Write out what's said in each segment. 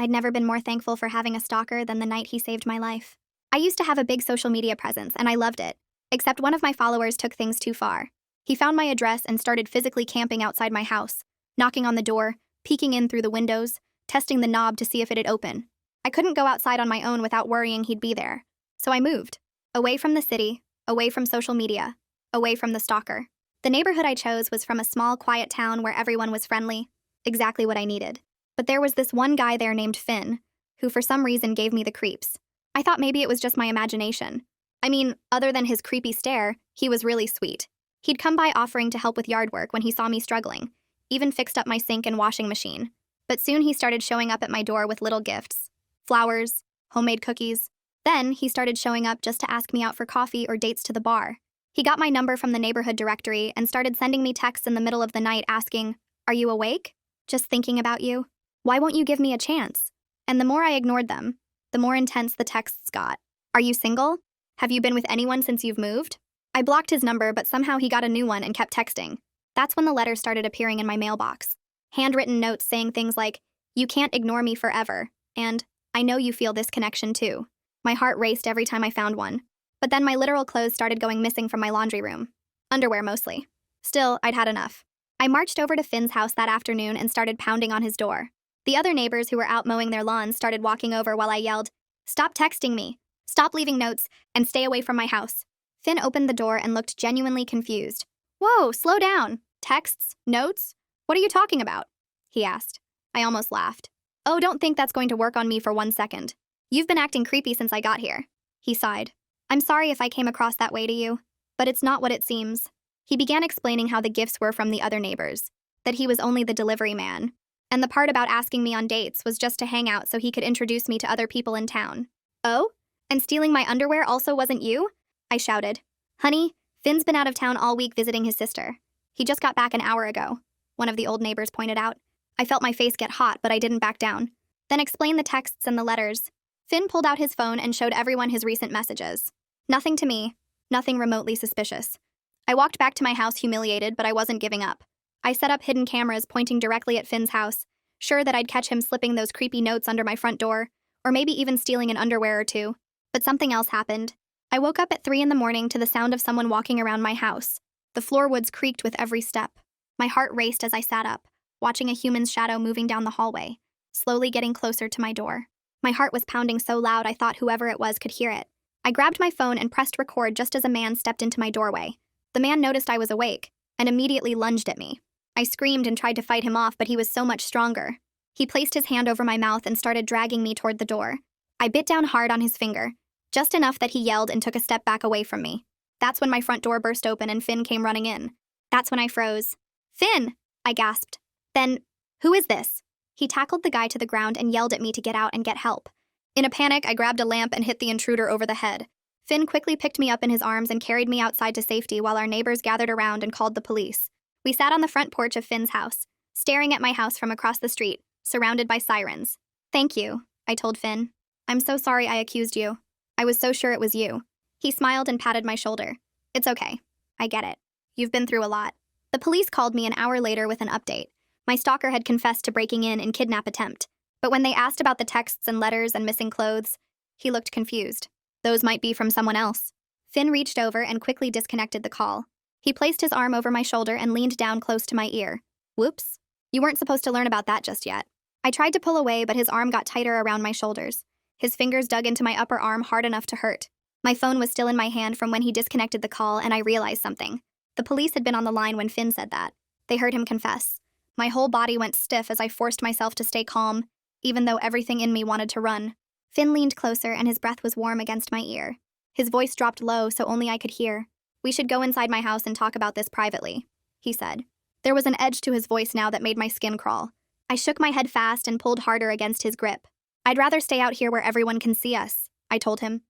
I'd never been more thankful for having a stalker than the night he saved my life. I used to have a big social media presence, and I loved it. Except one of my followers took things too far. He found my address and started physically camping outside my house, knocking on the door, peeking in through the windows, testing the knob to see if it'd open. I couldn't go outside on my own without worrying he'd be there. So I moved. Away from the city, away from social media, away from the stalker. The neighborhood I chose was from a small, quiet town where everyone was friendly. Exactly what I needed. But there was this one guy there named Finn, who for some reason gave me the creeps. I thought maybe it was just my imagination. I mean, other than his creepy stare, he was really sweet. He'd come by offering to help with yard work when he saw me struggling, even fixed up my sink and washing machine. But soon he started showing up at my door with little gifts. Flowers, homemade cookies. Then he started showing up just to ask me out for coffee or dates to the bar. He got my number from the neighborhood directory and started sending me texts in the middle of the night asking, "Are you awake? Just thinking about you. Why won't you give me a chance?" And the more I ignored them, the more intense the texts got. "Are you single? Have you been with anyone since you've moved?" I blocked his number, but somehow he got a new one and kept texting. That's when the letters started appearing in my mailbox. Handwritten notes saying things like, "You can't ignore me forever," and "I know you feel this connection too." My heart raced every time I found one. But then my literal clothes started going missing from my laundry room. Underwear mostly. Still, I'd had enough. I marched over to Finn's house that afternoon and started pounding on his door. The other neighbors who were out mowing their lawns started walking over while I yelled, "Stop texting me, stop leaving notes, and stay away from my house." Finn opened the door and looked genuinely confused. "Whoa, slow down. Texts? Notes? What are you talking about?" he asked. I almost laughed. "Oh, don't think that's going to work on me for 1 second. You've been acting creepy since I got here." He sighed. "I'm sorry if I came across that way to you, but it's not what it seems." He began explaining how the gifts were from the other neighbors, that he was only the delivery man, and the part about asking me on dates was just to hang out so he could introduce me to other people in town. "Oh? And stealing my underwear also wasn't you?" I shouted. "Honey, Finn's been out of town all week visiting his sister. He just got back an hour ago," one of the old neighbors pointed out. I felt my face get hot, but I didn't back down. Then explain the texts and the letters. Finn pulled out his phone and showed everyone his recent messages. Nothing to me, nothing remotely suspicious. I walked back to my house humiliated, but I wasn't giving up. I set up hidden cameras pointing directly at Finn's house, sure that I'd catch him slipping those creepy notes under my front door, or maybe even stealing an underwear or two. But something else happened. I woke up at 3 in the morning to the sound of someone walking around my house. The floorboards creaked with every step. My heart raced as I sat up, watching a human's shadow moving down the hallway, slowly getting closer to my door. My heart was pounding so loud I thought whoever it was could hear it. I grabbed my phone and pressed record just as a man stepped into my doorway. The man noticed I was awake and immediately lunged at me. I screamed and tried to fight him off, but he was so much stronger. He placed his hand over my mouth and started dragging me toward the door. I bit down hard on his finger, just enough that he yelled and took a step back away from me. That's when my front door burst open and Finn came running in. That's when I froze. "Finn!" I gasped. Then, "Who is this?" He tackled the guy to the ground and yelled at me to get out and get help. In a panic, I grabbed a lamp and hit the intruder over the head. Finn quickly picked me up in his arms and carried me outside to safety while our neighbors gathered around and called the police. We sat on the front porch of Finn's house, staring at my house from across the street, surrounded by sirens. "Thank you," I told Finn. "I'm so sorry I accused you. I was so sure it was you." He smiled and patted my shoulder. "It's okay. I get it. You've been through a lot." The police called me an hour later with an update. My stalker had confessed to breaking in kidnap attempt. But when they asked about the texts and letters and missing clothes, he looked confused. Those might be from someone else. Finn reached over and quickly disconnected the call. He placed his arm over my shoulder and leaned down close to my ear. "Whoops. You weren't supposed to learn about that just yet." I tried to pull away, but his arm got tighter around my shoulders. His fingers dug into my upper arm hard enough to hurt. My phone was still in my hand from when he disconnected the call, and I realized something. The police had been on the line when Finn said that. They heard him confess. My whole body went stiff as I forced myself to stay calm, even though everything in me wanted to run. Finn leaned closer and his breath was warm against my ear. His voice dropped low so only I could hear. "We should go inside my house and talk about this privately," he said. There was an edge to his voice now that made my skin crawl. I shook my head fast and pulled harder against his grip. "I'd rather stay out here where everyone can see us," I told him.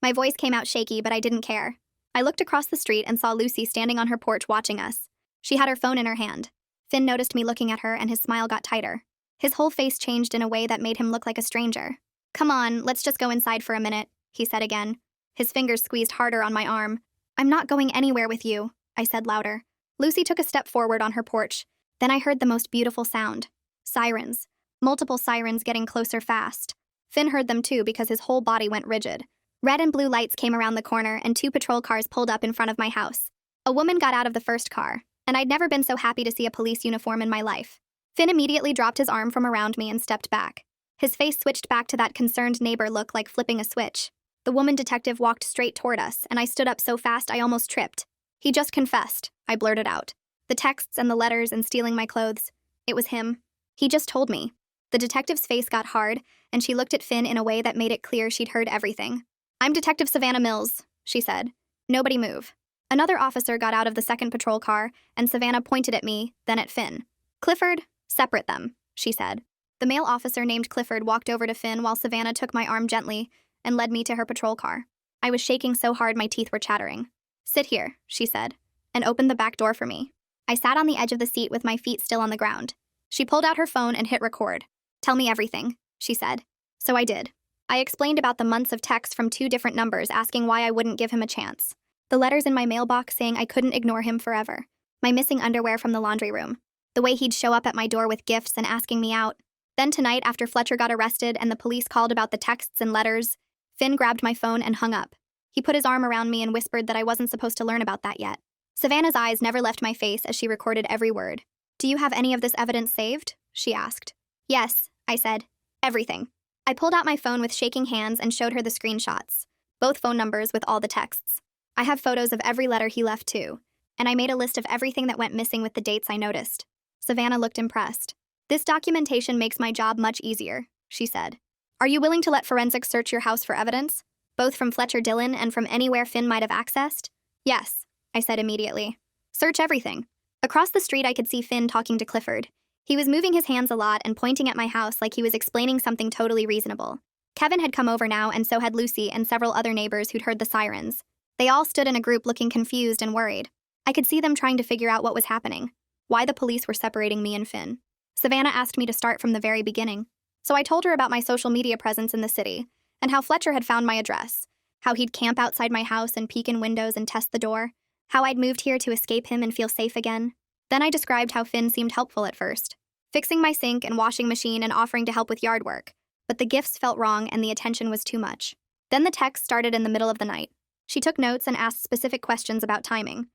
My voice came out shaky, but I didn't care. I looked across the street and saw Lucy standing on her porch watching us. She had her phone in her hand. Finn noticed me looking at her and his smile got tighter. His whole face changed in a way that made him look like a stranger. "Come on, let's just go inside for a minute," he said again. His fingers squeezed harder on my arm. "I'm not going anywhere with you," I said louder. Lucy took a step forward on her porch. Then I heard the most beautiful sound. Sirens. multiple sirens getting closer fast. Finn heard them too because his whole body went rigid. Red and blue lights came around the corner and 2 patrol cars pulled up in front of my house. A woman got out of the first car, and I'd never been so happy to see a police uniform in my life. Finn immediately dropped his arm from around me and stepped back. His face switched back to that concerned neighbor look like flipping a switch. The woman detective walked straight toward us, and I stood up so fast I almost tripped. "He just confessed," I blurted out. "The texts and the letters and stealing my clothes. It was him. He just told me." The detective's face got hard, and she looked at Finn in a way that made it clear she'd heard everything. "I'm Detective Savannah Mills," she said. "Nobody move." Another officer got out of the second patrol car, and Savannah pointed at me, then at Finn. "Clifford, separate them," she said. The male officer named Clifford walked over to Finn while Savannah took my arm gently and led me to her patrol car. I was shaking so hard my teeth were chattering. "Sit here," she said, and opened the back door for me. I sat on the edge of the seat with my feet still on the ground. She pulled out her phone and hit record. "Tell me everything," she said. So I did. I explained about the months of texts from 2 different numbers asking why I wouldn't give him a chance. The letters in my mailbox saying I couldn't ignore him forever. My missing underwear from the laundry room. The way he'd show up at my door with gifts and asking me out. Then tonight, after Fletcher got arrested and the police called about the texts and letters, Finn grabbed my phone and hung up. He put his arm around me and whispered that I wasn't supposed to learn about that yet. Savannah's eyes never left my face as she recorded every word. "Do you have any of this evidence saved?" she asked. "Yes," I said. "Everything." I pulled out my phone with shaking hands and showed her the screenshots. Both phone numbers with all the texts. I have photos of every letter he left too, and I made a list of everything that went missing with the dates I noticed. Savannah looked impressed. "This documentation makes my job much easier," she said. "Are you willing to let forensics search your house for evidence? Both from Fletcher Dillon and from anywhere Finn might have accessed?" "Yes," I said immediately. "Search everything." Across the street I could see Finn talking to Clifford. He was moving his hands a lot and pointing at my house like he was explaining something totally reasonable. Kevin had come over now, and so had Lucy and several other neighbors who'd heard the sirens. They all stood in a group looking confused and worried. I could see them trying to figure out what was happening, why the police were separating me and Finn. Savannah asked me to start from the very beginning, so I told her about my social media presence in the city, and how Fletcher had found my address, how he'd camp outside my house and peek in windows and test the door, how I'd moved here to escape him and feel safe again. Then I described how Finn seemed helpful at first, fixing my sink and washing machine and offering to help with yard work, but the gifts felt wrong and the attention was too much. Then the text started in the middle of the night. She took notes and asked specific questions about timing.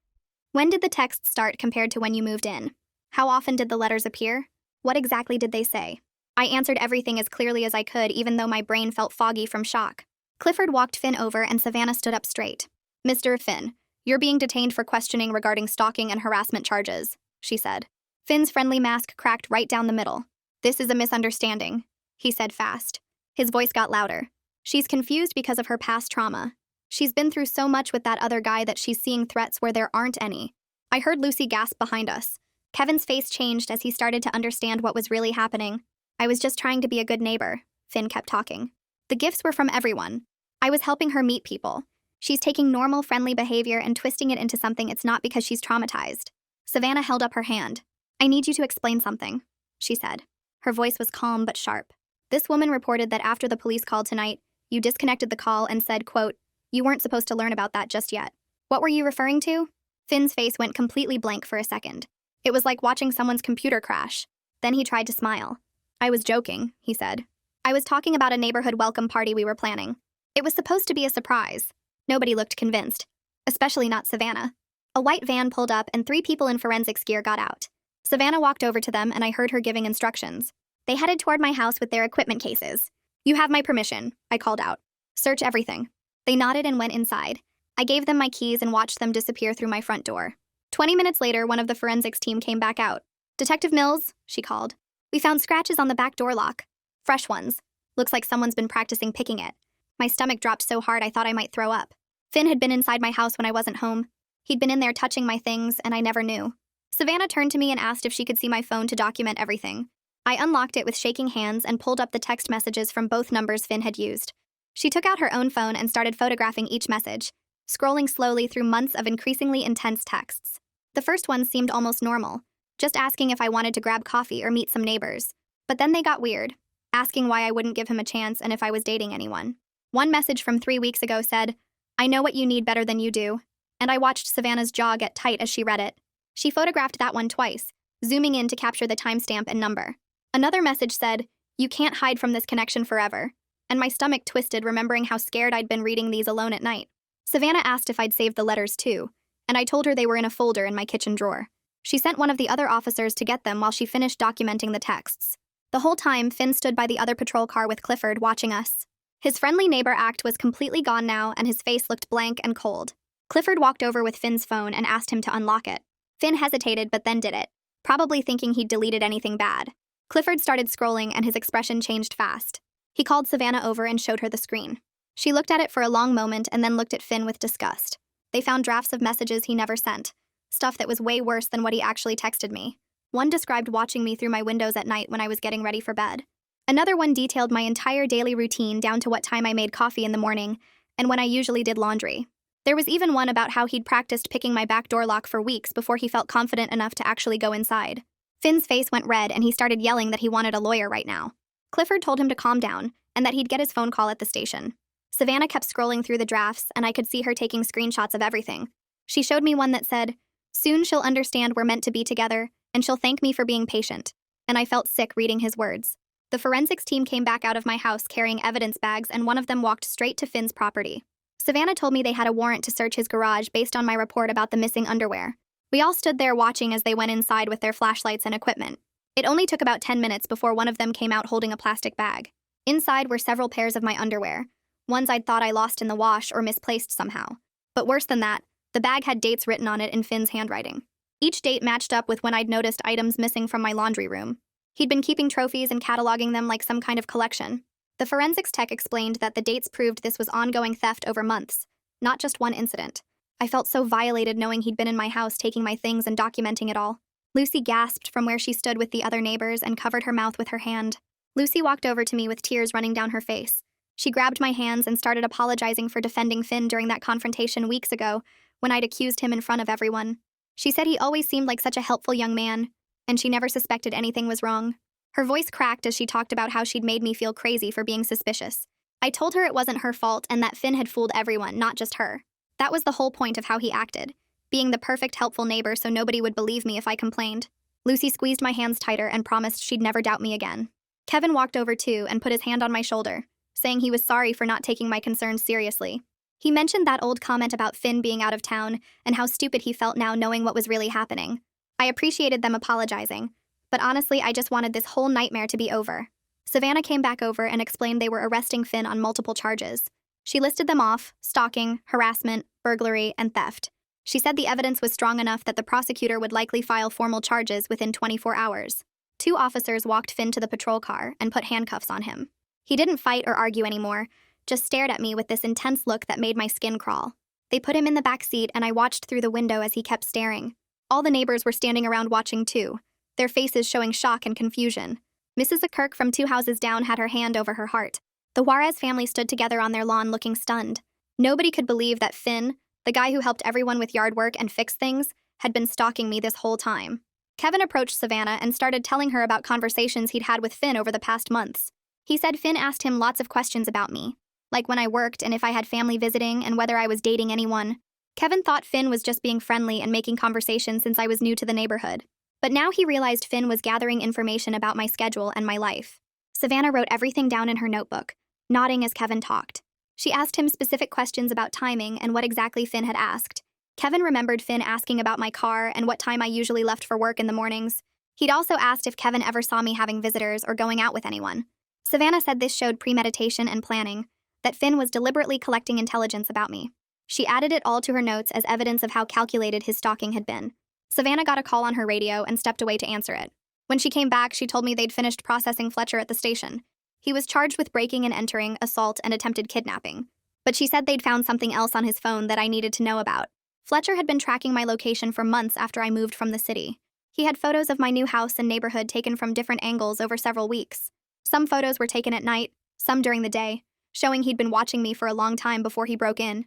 When did the text start compared to when you moved in? How often did the letters appear? What exactly did they say? I answered everything as clearly as I could, even though my brain felt foggy from shock. Clifford walked Finn over and Savannah stood up straight. "Mr. Finn, you're being detained for questioning regarding stalking and harassment charges," she said. Finn's friendly mask cracked right down the middle. "This is a misunderstanding," he said fast. His voice got louder. "She's confused because of her past trauma. She's been through so much with that other guy that she's seeing threats where there aren't any." I heard Lucy gasp behind us. Kevin's face changed as he started to understand what was really happening. "I was just trying to be a good neighbor," Finn kept talking. "The gifts were from everyone. I was helping her meet people. She's taking normal, friendly behavior and twisting it into something it's not because she's traumatized." Savannah held up her hand. "I need you to explain something," she said. Her voice was calm but sharp. "This woman reported that after the police called tonight, you disconnected the call and said, quote, you weren't supposed to learn about that just yet. What were you referring to?" Finn's face went completely blank for a second. It was like watching someone's computer crash. Then he tried to smile. "I was joking," he said. "I was talking about a neighborhood welcome party we were planning. It was supposed to be a surprise." Nobody looked convinced, especially not Savannah. A white van pulled up and 3 people in forensics gear got out. Savannah walked over to them and I heard her giving instructions. They headed toward my house with their equipment cases. "You have my permission," I called out. "Search everything." They nodded and went inside. I gave them my keys and watched them disappear through my front door. 20 minutes later, one of the forensics team came back out. "Detective Mills," she called. "We found scratches on the back door lock. Fresh ones. Looks like someone's been practicing picking it." My stomach dropped so hard I thought I might throw up. Finn had been inside my house when I wasn't home. He'd been in there touching my things, and I never knew. Savannah turned to me and asked if she could see my phone to document everything. I unlocked it with shaking hands and pulled up the text messages from both numbers Finn had used. She took out her own phone and started photographing each message, scrolling slowly through months of increasingly intense texts. The first ones seemed almost normal, just asking if I wanted to grab coffee or meet some neighbors. But then they got weird, asking why I wouldn't give him a chance and if I was dating anyone. One message from 3 weeks ago said, "I know what you need better than you do," and I watched Savannah's jaw get tight as she read it. She photographed that one twice, zooming in to capture the timestamp and number. Another message said, "You can't hide from this connection forever." And my stomach twisted remembering how scared I'd been reading these alone at night. Savannah asked if I'd saved the letters too, and I told her they were in a folder in my kitchen drawer. She sent one of the other officers to get them while she finished documenting the texts. The whole time, Finn stood by the other patrol car with Clifford, watching us. His friendly neighbor act was completely gone now, and his face looked blank and cold. Clifford walked over with Finn's phone and asked him to unlock it. Finn hesitated but then did it, probably thinking he'd deleted anything bad. Clifford started scrolling and his expression changed fast. He called Savannah over and showed her the screen. She looked at it for a long moment and then looked at Finn with disgust. They found drafts of messages he never sent, stuff that was way worse than what he actually texted me. One described watching me through my windows at night when I was getting ready for bed. Another one detailed my entire daily routine down to what time I made coffee in the morning and when I usually did laundry. There was even one about how he'd practiced picking my back door lock for weeks before he felt confident enough to actually go inside. Finn's face went red and he started yelling that he wanted a lawyer right now. Clifford told him to calm down and that he'd get his phone call at the station. Savannah kept scrolling through the drafts and I could see her taking screenshots of everything. She showed me one that said, "Soon she'll understand we're meant to be together, and she'll thank me for being patient." And I felt sick reading his words. The forensics team came back out of my house carrying evidence bags and one of them walked straight to Finn's property. Savannah told me they had a warrant to search his garage based on my report about the missing underwear. We all stood there watching as they went inside with their flashlights and equipment. It only took about 10 minutes before one of them came out holding a plastic bag. Inside were several pairs of my underwear, ones I'd thought I lost in the wash or misplaced somehow. But worse than that, the bag had dates written on it in Finn's handwriting. Each date matched up with when I'd noticed items missing from my laundry room. He'd been keeping trophies and cataloging them like some kind of collection. The forensics tech explained that the dates proved this was ongoing theft over months, not just one incident. I felt so violated knowing he'd been in my house taking my things and documenting it all. Lucy gasped from where she stood with the other neighbors and covered her mouth with her hand. Lucy walked over to me with tears running down her face. She grabbed my hands and started apologizing for defending Finn during that confrontation weeks ago when I'd accused him in front of everyone. She said he always seemed like such a helpful young man, and she never suspected anything was wrong. Her voice cracked as she talked about how she'd made me feel crazy for being suspicious. I told her it wasn't her fault and that Finn had fooled everyone, not just her. That was the whole point of how he acted, being the perfect helpful neighbor so nobody would believe me if I complained. Lucy squeezed my hands tighter and promised she'd never doubt me again. Kevin walked over too and put his hand on my shoulder, saying he was sorry for not taking my concerns seriously. He mentioned that old comment about Finn being out of town and how stupid he felt now knowing what was really happening. I appreciated them apologizing, but honestly I just wanted this whole nightmare to be over. Savannah came back over and explained they were arresting Finn on multiple charges. She listed them off: stalking, harassment, burglary, and theft. She said the evidence was strong enough that the prosecutor would likely file formal charges within 24 hours. 2 officers walked Finn to the patrol car and put handcuffs on him. He didn't fight or argue anymore, just stared at me with this intense look that made my skin crawl. They put him in the back seat and I watched through the window as he kept staring. All the neighbors were standing around watching too, their faces showing shock and confusion. Mrs. Kirk from 2 houses down had her hand over her heart. The Juarez family stood together on their lawn looking stunned. Nobody could believe that Finn, the guy who helped everyone with yard work and fix things, had been stalking me this whole time. Kevin approached Savannah and started telling her about conversations he'd had with Finn over the past months. He said Finn asked him lots of questions about me, like when I worked and if I had family visiting and whether I was dating anyone. Kevin thought Finn was just being friendly and making conversation since I was new to the neighborhood. But now he realized Finn was gathering information about my schedule and my life. Savannah wrote everything down in her notebook, nodding as Kevin talked. She asked him specific questions about timing and what exactly Finn had asked. Kevin remembered Finn asking about my car and what time I usually left for work in the mornings. He'd also asked if Kevin ever saw me having visitors or going out with anyone. Savannah said this showed premeditation and planning, that Finn was deliberately collecting intelligence about me. She added it all to her notes as evidence of how calculated his stalking had been. Savannah got a call on her radio and stepped away to answer it. When she came back, she told me they'd finished processing Fletcher at the station. He was charged with breaking and entering, assault, and attempted kidnapping. But she said they'd found something else on his phone that I needed to know about. Fletcher had been tracking my location for months after I moved from the city. He had photos of my new house and neighborhood taken from different angles over several weeks. Some photos were taken at night, some during the day, showing he'd been watching me for a long time before he broke in.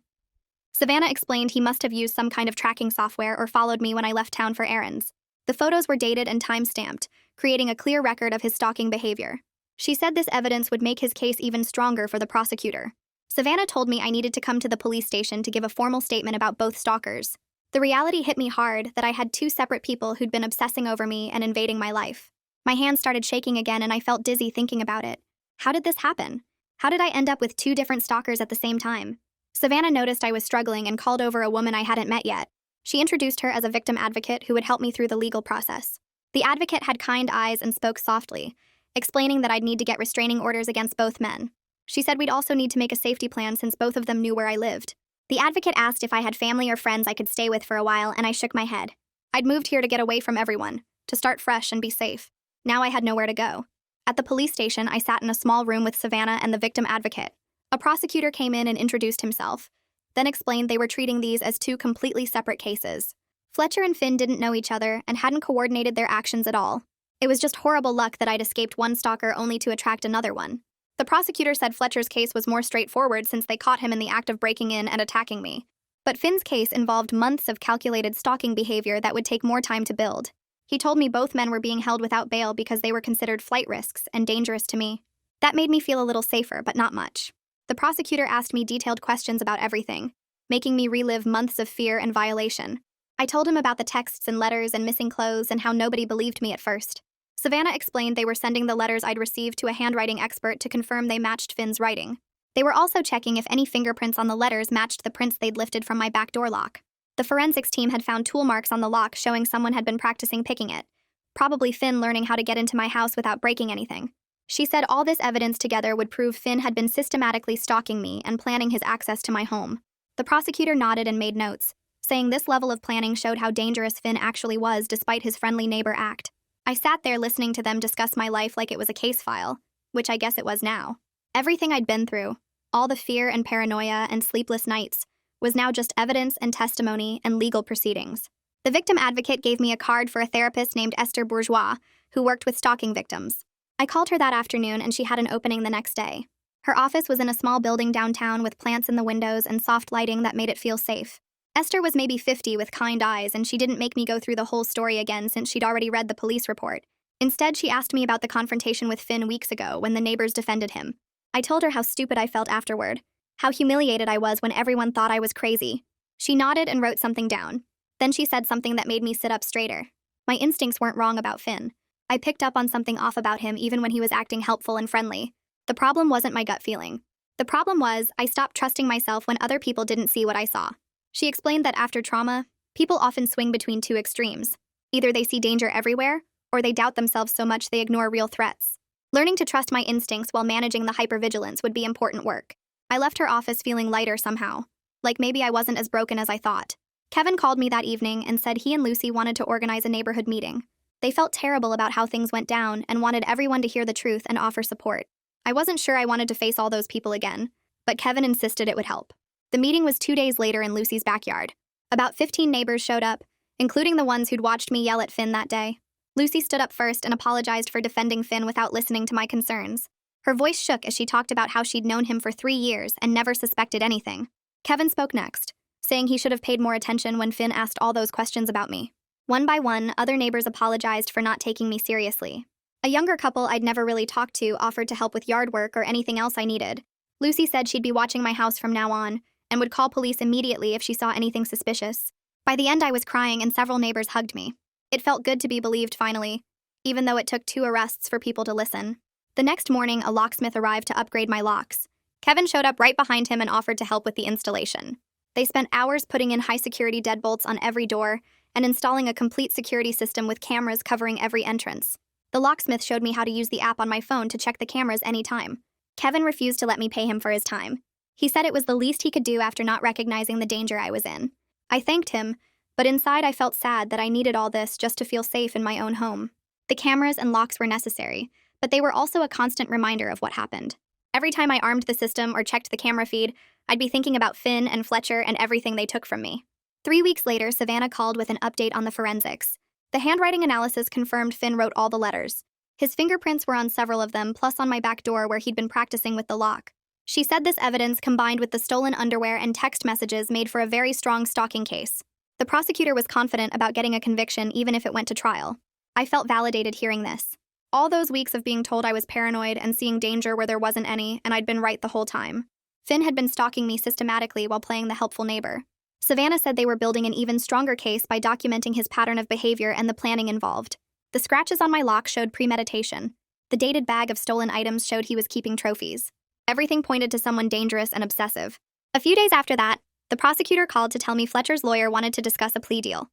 Savannah explained he must have used some kind of tracking software or followed me when I left town for errands. The photos were dated and time-stamped, creating a clear record of his stalking behavior. She said this evidence would make his case even stronger for the prosecutor. Savannah told me I needed to come to the police station to give a formal statement about both stalkers. The reality hit me hard that I had 2 separate people who'd been obsessing over me and invading my life. My hands started shaking again and I felt dizzy thinking about it. How did this happen? How did I end up with 2 different stalkers at the same time? Savannah noticed I was struggling and called over a woman I hadn't met yet. She introduced her as a victim advocate who would help me through the legal process. The advocate had kind eyes and spoke softly, explaining that I'd need to get restraining orders against both men. She said we'd also need to make a safety plan since both of them knew where I lived. The advocate asked if I had family or friends I could stay with for a while, and I shook my head. I'd moved here to get away from everyone, to start fresh and be safe. Now I had nowhere to go. At the police station, I sat in a small room with Savannah and the victim advocate. A prosecutor came in and introduced himself, then explained they were treating these as 2 completely separate cases. Fletcher and Finn didn't know each other and hadn't coordinated their actions at all. It was just horrible luck that I'd escaped one stalker only to attract another one. The prosecutor said Fletcher's case was more straightforward since they caught him in the act of breaking in and attacking me. But Finn's case involved months of calculated stalking behavior that would take more time to build. He told me both men were being held without bail because they were considered flight risks and dangerous to me. That made me feel a little safer, but not much. The prosecutor asked me detailed questions about everything, making me relive months of fear and violation. I told him about the texts and letters and missing clothes and how nobody believed me at first. Savannah explained they were sending the letters I'd received to a handwriting expert to confirm they matched Finn's writing. They were also checking if any fingerprints on the letters matched the prints they'd lifted from my back door lock. The forensics team had found tool marks on the lock showing someone had been practicing picking it. Probably Finn learning how to get into my house without breaking anything. She said all this evidence together would prove Finn had been systematically stalking me and planning his access to my home. The prosecutor nodded and made notes, saying this level of planning showed how dangerous Finn actually was despite his friendly neighbor act. I sat there listening to them discuss my life like it was a case file, which I guess it was now. Everything I'd been through, all the fear and paranoia and sleepless nights, was now just evidence and testimony and legal proceedings. The victim advocate gave me a card for a therapist named Esther Bourgeois, who worked with stalking victims. I called her that afternoon and she had an opening the next day. Her office was in a small building downtown with plants in the windows and soft lighting that made it feel safe. Esther was maybe 50 with kind eyes, and she didn't make me go through the whole story again since she'd already read the police report. Instead, she asked me about the confrontation with Finn weeks ago when the neighbors defended him. I told her how stupid I felt afterward, how humiliated I was when everyone thought I was crazy. She nodded and wrote something down. Then she said something that made me sit up straighter. My instincts weren't wrong about Finn. I picked up on something off about him even when he was acting helpful and friendly. The problem wasn't my gut feeling. The problem was I stopped trusting myself when other people didn't see what I saw. She explained that after trauma, people often swing between 2 extremes. Either they see danger everywhere, or they doubt themselves so much they ignore real threats. Learning to trust my instincts while managing the hypervigilance would be important work. I left her office feeling lighter somehow, like maybe I wasn't as broken as I thought. Kevin called me that evening and said he and Lucy wanted to organize a neighborhood meeting. They felt terrible about how things went down and wanted everyone to hear the truth and offer support. I wasn't sure I wanted to face all those people again, but Kevin insisted it would help. The meeting was 2 days later in Lucy's backyard. About 15 neighbors showed up, including the ones who'd watched me yell at Finn that day. Lucy stood up first and apologized for defending Finn without listening to my concerns. Her voice shook as she talked about how she'd known him for 3 years and never suspected anything. Kevin spoke next, saying he should have paid more attention when Finn asked all those questions about me. One by one, other neighbors apologized for not taking me seriously. A younger couple I'd never really talked to offered to help with yard work or anything else I needed. Lucy said she'd be watching my house from now on, and would call police immediately if she saw anything suspicious. By the end, I was crying and several neighbors hugged me. It felt good to be believed finally, even though it took 2 arrests for people to listen. The next morning, a locksmith arrived to upgrade my locks. Kevin showed up right behind him and offered to help with the installation. They spent hours putting in high-security deadbolts on every door and installing a complete security system with cameras covering every entrance. The locksmith showed me how to use the app on my phone to check the cameras anytime. Kevin refused to let me pay him for his time. He said it was the least he could do after not recognizing the danger I was in. I thanked him, but inside I felt sad that I needed all this just to feel safe in my own home. The cameras and locks were necessary, but they were also a constant reminder of what happened. Every time I armed the system or checked the camera feed, I'd be thinking about Finn and Fletcher and everything they took from me. 3 weeks later, Savannah called with an update on the forensics. The handwriting analysis confirmed Finn wrote all the letters. His fingerprints were on several of them, plus on my back door where he'd been practicing with the lock. She said this evidence combined with the stolen underwear and text messages made for a very strong stalking case. The prosecutor was confident about getting a conviction even if it went to trial. I felt validated hearing this. All those weeks of being told I was paranoid and seeing danger where there wasn't any, and I'd been right the whole time. Finn had been stalking me systematically while playing the helpful neighbor. Savannah said they were building an even stronger case by documenting his pattern of behavior and the planning involved. The scratches on my lock showed premeditation. The dated bag of stolen items showed he was keeping trophies. Everything pointed to someone dangerous and obsessive. A few days after that, the prosecutor called to tell me Fletcher's lawyer wanted to discuss a plea deal.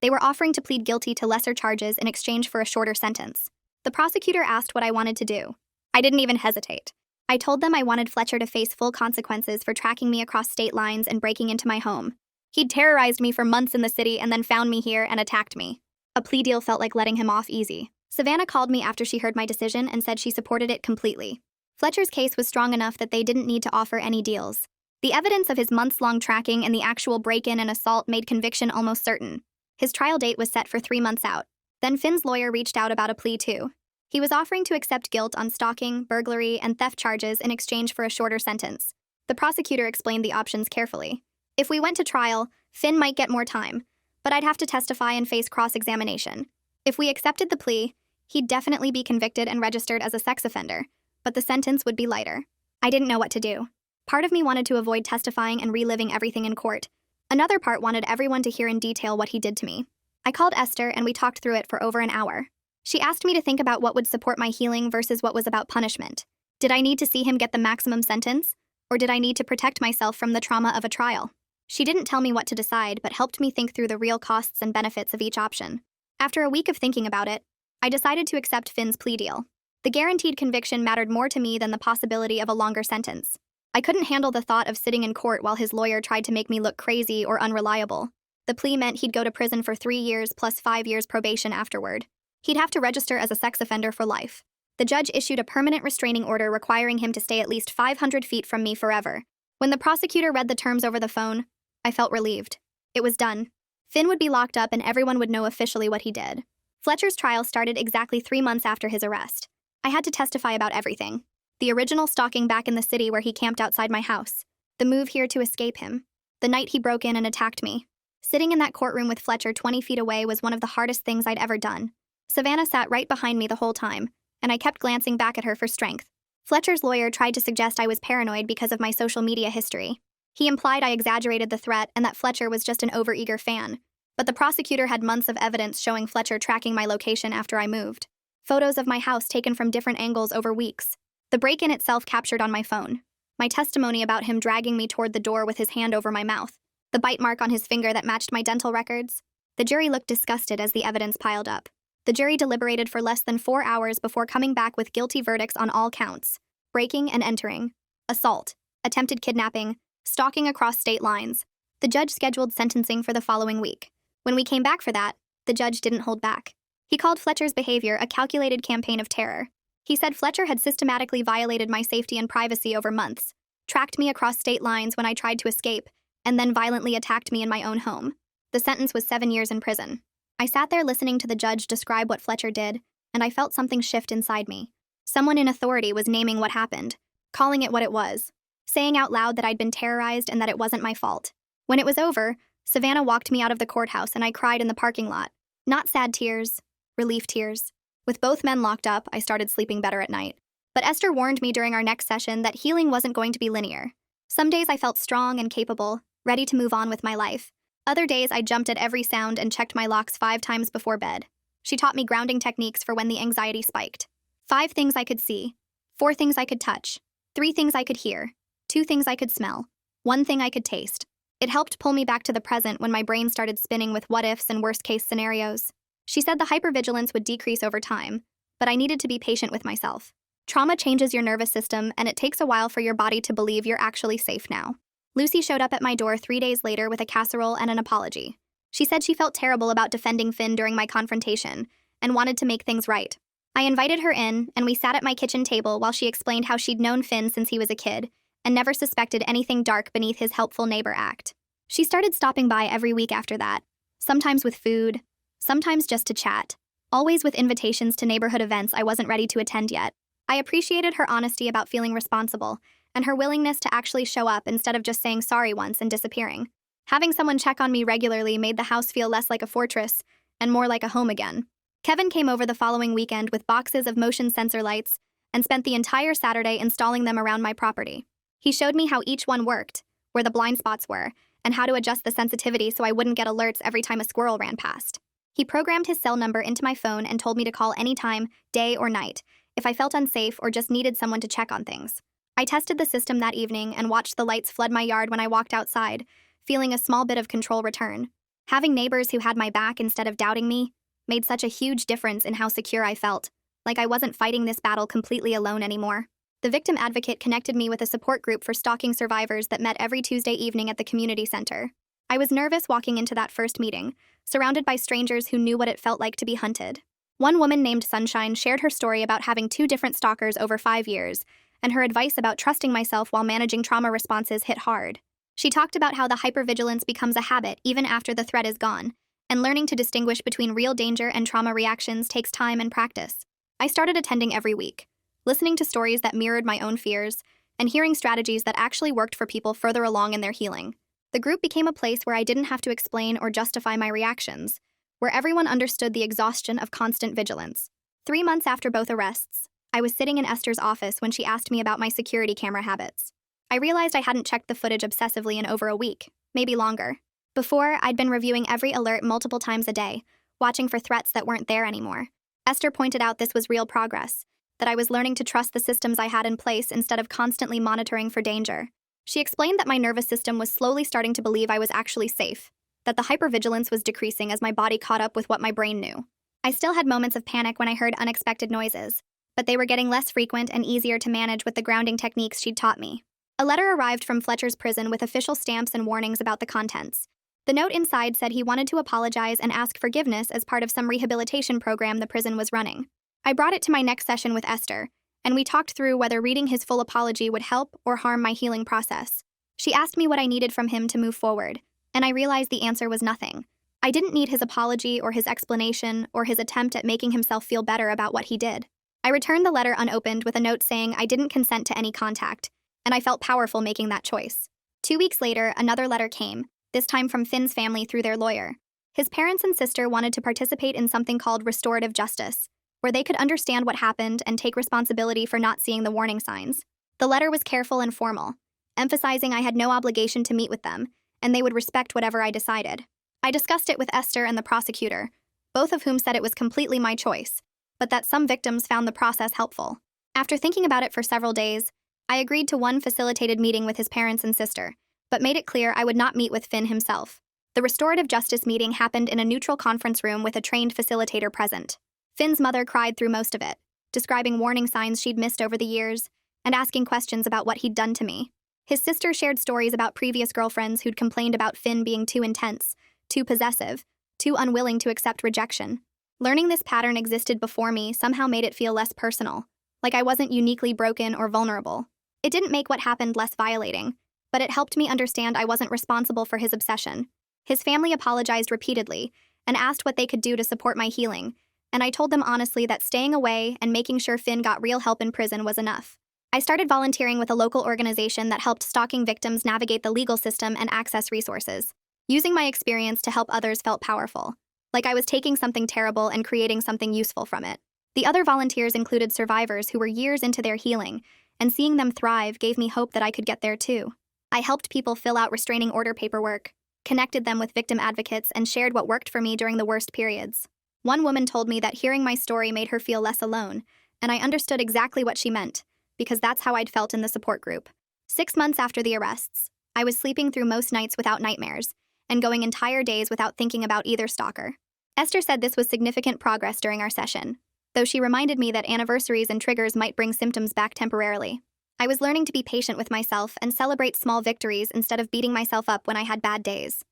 They were offering to plead guilty to lesser charges in exchange for a shorter sentence. The prosecutor asked what I wanted to do. I didn't even hesitate. I told them I wanted Fletcher to face full consequences for tracking me across state lines and breaking into my home. He'd terrorized me for months in the city and then found me here and attacked me. A plea deal felt like letting him off easy. Savannah called me after she heard my decision and said she supported it completely. Fletcher's case was strong enough that they didn't need to offer any deals. The evidence of his months-long tracking and the actual break-in and assault made conviction almost certain. His trial date was set for 3 months out. Then Finn's lawyer reached out about a plea too. He was offering to accept guilt on stalking, burglary, and theft charges in exchange for a shorter sentence. The prosecutor explained the options carefully. If we went to trial, Finn might get more time, but I'd have to testify and face cross-examination. If we accepted the plea, he'd definitely be convicted and registered as a sex offender, but the sentence would be lighter. I didn't know what to do. Part of me wanted to avoid testifying and reliving everything in court. Another part wanted everyone to hear in detail what he did to me. I called Esther and we talked through it for over an hour. She asked me to think about what would support my healing versus what was about punishment. Did I need to see him get the maximum sentence? Or did I need to protect myself from the trauma of a trial? She didn't tell me what to decide, but helped me think through the real costs and benefits of each option. After a week of thinking about it, I decided to accept Finn's plea deal. The guaranteed conviction mattered more to me than the possibility of a longer sentence. I couldn't handle the thought of sitting in court while his lawyer tried to make me look crazy or unreliable. The plea meant he'd go to prison for 3 years plus 5 years probation afterward. He'd have to register as a sex offender for life. The judge issued a permanent restraining order requiring him to stay at least 500 feet from me forever. When the prosecutor read the terms over the phone, I felt relieved. It was done. Finn would be locked up and everyone would know officially what he did. Fletcher's trial started exactly 3 months after his arrest. I had to testify about everything. The original stalking back in the city where he camped outside my house. The move here to escape him. The night he broke in and attacked me. Sitting in that courtroom with Fletcher 20 feet away was one of the hardest things I'd ever done. Savannah sat right behind me the whole time, and I kept glancing back at her for strength. Fletcher's lawyer tried to suggest I was paranoid because of my social media history. He implied I exaggerated the threat and that Fletcher was just an overeager fan. But the prosecutor had months of evidence showing Fletcher tracking my location after I moved. Photos of my house taken from different angles over weeks. The break-in itself captured on my phone. My testimony about him dragging me toward the door with his hand over my mouth. The bite mark on his finger that matched my dental records. The jury looked disgusted as the evidence piled up. The jury deliberated for less than 4 hours before coming back with guilty verdicts on all counts: breaking and entering, assault, attempted kidnapping, stalking across state lines. The judge scheduled sentencing for the following week. When we came back for that, the judge didn't hold back. He called Fletcher's behavior a calculated campaign of terror. He said Fletcher had systematically violated my safety and privacy over months, tracked me across state lines when I tried to escape, and then violently attacked me in my own home. The sentence was 7 years in prison. I sat there listening to the judge describe what Fletcher did, and I felt something shift inside me. Someone in authority was naming what happened, calling it what it was, saying out loud that I'd been terrorized and that it wasn't my fault. When it was over, Savannah walked me out of the courthouse and I cried in the parking lot. Not sad tears, relief tears. With both men locked up, I started sleeping better at night. But Esther warned me during our next session that healing wasn't going to be linear. Some days I felt strong and capable, ready to move on with my life. Other days I jumped at every sound and checked my locks 5 times before bed. She taught me grounding techniques for when the anxiety spiked. 5 things I could see, 4 things I could touch, 3 things I could hear, 2 things I could smell, 1 thing I could taste. It helped pull me back to the present when my brain started spinning with what-ifs and worst-case scenarios. She said the hypervigilance would decrease over time, but I needed to be patient with myself. Trauma changes your nervous system, and it takes a while for your body to believe you're actually safe now. Lucy showed up at my door 3 days later with a casserole and an apology. She said she felt terrible about defending Finn during my confrontation and wanted to make things right. I invited her in, and we sat at my kitchen table while she explained how she'd known Finn since he was a kid and never suspected anything dark beneath his helpful neighbor act. She started stopping by every week after that, sometimes with food, sometimes just to chat, always with invitations to neighborhood events I wasn't ready to attend yet. I appreciated her honesty about feeling responsible and her willingness to actually show up instead of just saying sorry once and disappearing. Having someone check on me regularly made the house feel less like a fortress and more like a home again. Kevin came over the following weekend with boxes of motion sensor lights and spent the entire Saturday installing them around my property. He showed me how each one worked, where the blind spots were, and how to adjust the sensitivity so I wouldn't get alerts every time a squirrel ran past. He programmed his cell number into my phone and told me to call anytime, day or night, if I felt unsafe or just needed someone to check on things. I tested the system that evening and watched the lights flood my yard when I walked outside, feeling a small bit of control return. Having neighbors who had my back instead of doubting me made such a huge difference in how secure I felt, like I wasn't fighting this battle completely alone anymore. The victim advocate connected me with a support group for stalking survivors that met every Tuesday evening at the community center. I was nervous walking into that first meeting, surrounded by strangers who knew what it felt like to be hunted. One woman named Sunshine shared her story about having 2 different stalkers over 5 years, and her advice about trusting myself while managing trauma responses hit hard. She talked about how the hypervigilance becomes a habit even after the threat is gone, and learning to distinguish between real danger and trauma reactions takes time and practice. I started attending every week, listening to stories that mirrored my own fears, and hearing strategies that actually worked for people further along in their healing. The group became a place where I didn't have to explain or justify my reactions, where everyone understood the exhaustion of constant vigilance. 3 months after both arrests, I was sitting in Esther's office when she asked me about my security camera habits. I realized I hadn't checked the footage obsessively in over a week, maybe longer. Before, I'd been reviewing every alert multiple times a day, watching for threats that weren't there anymore. Esther pointed out this was real progress, that I was learning to trust the systems I had in place instead of constantly monitoring for danger. She explained that my nervous system was slowly starting to believe I was actually safe, that the hypervigilance was decreasing as my body caught up with what my brain knew. I still had moments of panic when I heard unexpected noises, but they were getting less frequent and easier to manage with the grounding techniques she'd taught me. A letter arrived from Fletcher's prison with official stamps and warnings about the contents. The note inside said he wanted to apologize and ask forgiveness as part of some rehabilitation program the prison was running. I brought it to my next session with Esther, and we talked through whether reading his full apology would help or harm my healing process. She asked me what I needed from him to move forward, and I realized the answer was nothing. I didn't need his apology or his explanation or his attempt at making himself feel better about what he did. I returned the letter unopened with a note saying I didn't consent to any contact, and I felt powerful making that choice. 2 weeks later, another letter came, this time from Finn's family through their lawyer. His parents and sister wanted to participate in something called restorative justice, where they could understand what happened and take responsibility for not seeing the warning signs. The letter was careful and formal, emphasizing I had no obligation to meet with them, and they would respect whatever I decided. I discussed it with Esther and the prosecutor, both of whom said it was completely my choice, but that some victims found the process helpful. After thinking about it for several days, I agreed to one facilitated meeting with his parents and sister, but made it clear I would not meet with Finn himself. The restorative justice meeting happened in a neutral conference room with a trained facilitator present. Finn's mother cried through most of it, describing warning signs she'd missed over the years, and asking questions about what he'd done to me. His sister shared stories about previous girlfriends who'd complained about Finn being too intense, too possessive, too unwilling to accept rejection. Learning this pattern existed before me somehow made it feel less personal, like I wasn't uniquely broken or vulnerable. It didn't make what happened less violating, but it helped me understand I wasn't responsible for his obsession. His family apologized repeatedly and asked what they could do to support my healing, and I told them honestly that staying away and making sure Finn got real help in prison was enough. I started volunteering with a local organization that helped stalking victims navigate the legal system and access resources. Using my experience to help others felt powerful, like I was taking something terrible and creating something useful from it. The other volunteers included survivors who were years into their healing, and seeing them thrive gave me hope that I could get there too. I helped people fill out restraining order paperwork, connected them with victim advocates, and shared what worked for me during the worst periods. One woman told me that hearing my story made her feel less alone, and I understood exactly what she meant, because that's how I'd felt in the support group. 6 months after the arrests, I was sleeping through most nights without nightmares, and going entire days without thinking about either stalker. Esther said this was significant progress during our session, though she reminded me that anniversaries and triggers might bring symptoms back temporarily. I was learning to be patient with myself and celebrate small victories instead of beating myself up when I had bad days.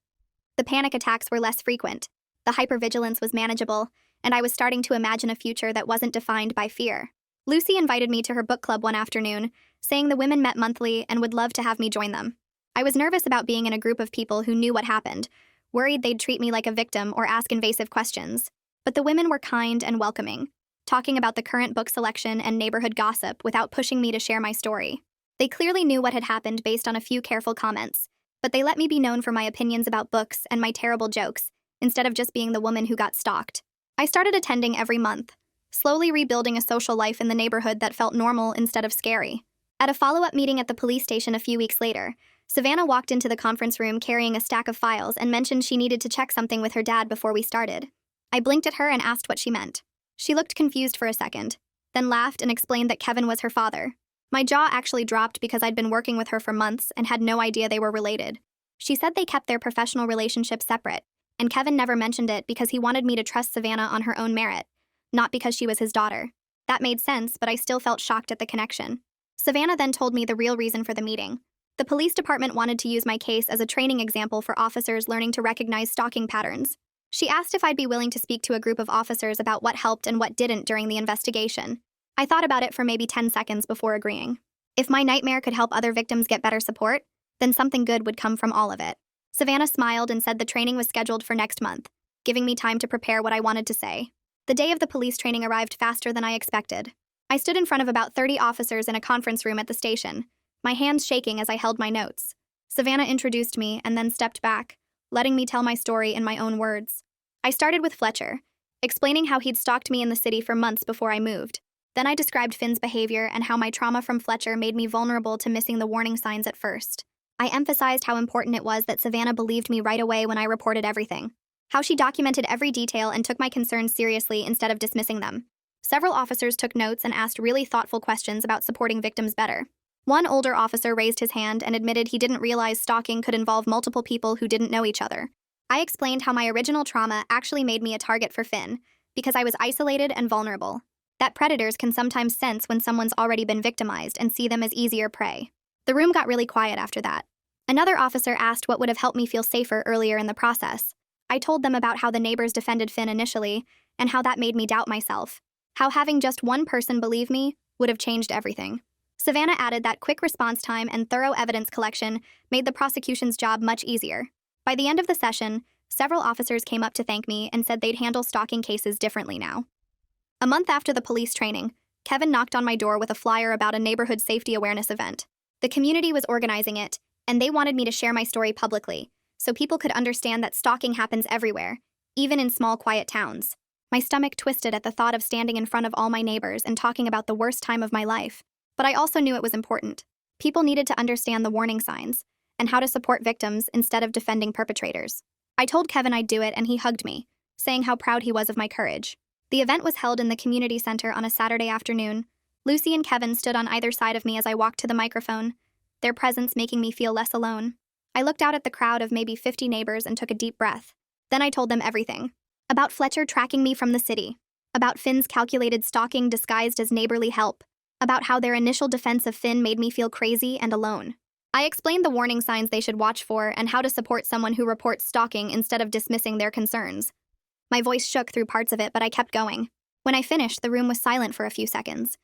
The panic attacks were less frequent, the hypervigilance was manageable, and I was starting to imagine a future that wasn't defined by fear. Lucy invited me to her book club one afternoon, saying the women met monthly and would love to have me join them. I was nervous about being in a group of people who knew what happened, worried they'd treat me like a victim or ask invasive questions, but the women were kind and welcoming, talking about the current book selection and neighborhood gossip without pushing me to share my story. They clearly knew what had happened based on a few careful comments, but they let me be known for my opinions about books and my terrible jokes, instead of just being the woman who got stalked. I started attending every month, slowly rebuilding a social life in the neighborhood that felt normal instead of scary. At a follow-up meeting at the police station a few weeks later, Savannah walked into the conference room carrying a stack of files and mentioned she needed to check something with her dad before we started. I blinked at her and asked what she meant. She looked confused for a second, then laughed and explained that Kevin was her father. My jaw actually dropped because I'd been working with her for months and had no idea they were related. She said they kept their professional relationship separate, and Kevin never mentioned it because he wanted me to trust Savannah on her own merit, not because she was his daughter. That made sense, but I still felt shocked at the connection. Savannah then told me the real reason for the meeting. The police department wanted to use my case as a training example for officers learning to recognize stalking patterns. She asked if I'd be willing to speak to a group of officers about what helped and what didn't during the investigation. I thought about it for maybe 10 seconds before agreeing. If my nightmare could help other victims get better support, then something good would come from all of it. Savannah smiled and said the training was scheduled for next month, giving me time to prepare what I wanted to say. The day of the police training arrived faster than I expected. I stood in front of about 30 officers in a conference room at the station, my hands shaking as I held my notes. Savannah introduced me and then stepped back, letting me tell my story in my own words. I started with Fletcher, explaining how he'd stalked me in the city for months before I moved. Then I described Finn's behavior and how my trauma from Fletcher made me vulnerable to missing the warning signs at first. I emphasized how important it was that Savannah believed me right away when I reported everything, how she documented every detail and took my concerns seriously instead of dismissing them. Several officers took notes and asked really thoughtful questions about supporting victims better. One older officer raised his hand and admitted he didn't realize stalking could involve multiple people who didn't know each other. I explained how my original trauma actually made me a target for Finn, because I was isolated and vulnerable. That predators can sometimes sense when someone's already been victimized and see them as easier prey. The room got really quiet after that. Another officer asked what would have helped me feel safer earlier in the process. I told them about how the neighbors defended Finn initially, and how that made me doubt myself. How having just one person believe me would have changed everything. Savannah added that quick response time and thorough evidence collection made the prosecution's job much easier. By the end of the session, several officers came up to thank me and said they'd handle stalking cases differently now. A month after the police training, Kevin knocked on my door with a flyer about a neighborhood safety awareness event. The community was organizing it, and they wanted me to share my story publicly, so people could understand that stalking happens everywhere, even in small, quiet towns. My stomach twisted at the thought of standing in front of all my neighbors and talking about the worst time of my life. But I also knew it was important. People needed to understand the warning signs and how to support victims instead of defending perpetrators. I told Kevin I'd do it, and he hugged me, saying how proud he was of my courage. The event was held in the community center on a Saturday afternoon. Lucy and Kevin stood on either side of me as I walked to the microphone, their presence making me feel less alone. I looked out at the crowd of maybe 50 neighbors and took a deep breath. Then I told them everything. About Fletcher tracking me from the city. About Finn's calculated stalking disguised as neighborly help. About how their initial defense of Finn made me feel crazy and alone. I explained the warning signs they should watch for and how to support someone who reports stalking instead of dismissing their concerns. My voice shook through parts of it, but I kept going. When I finished, the room was silent for a few seconds.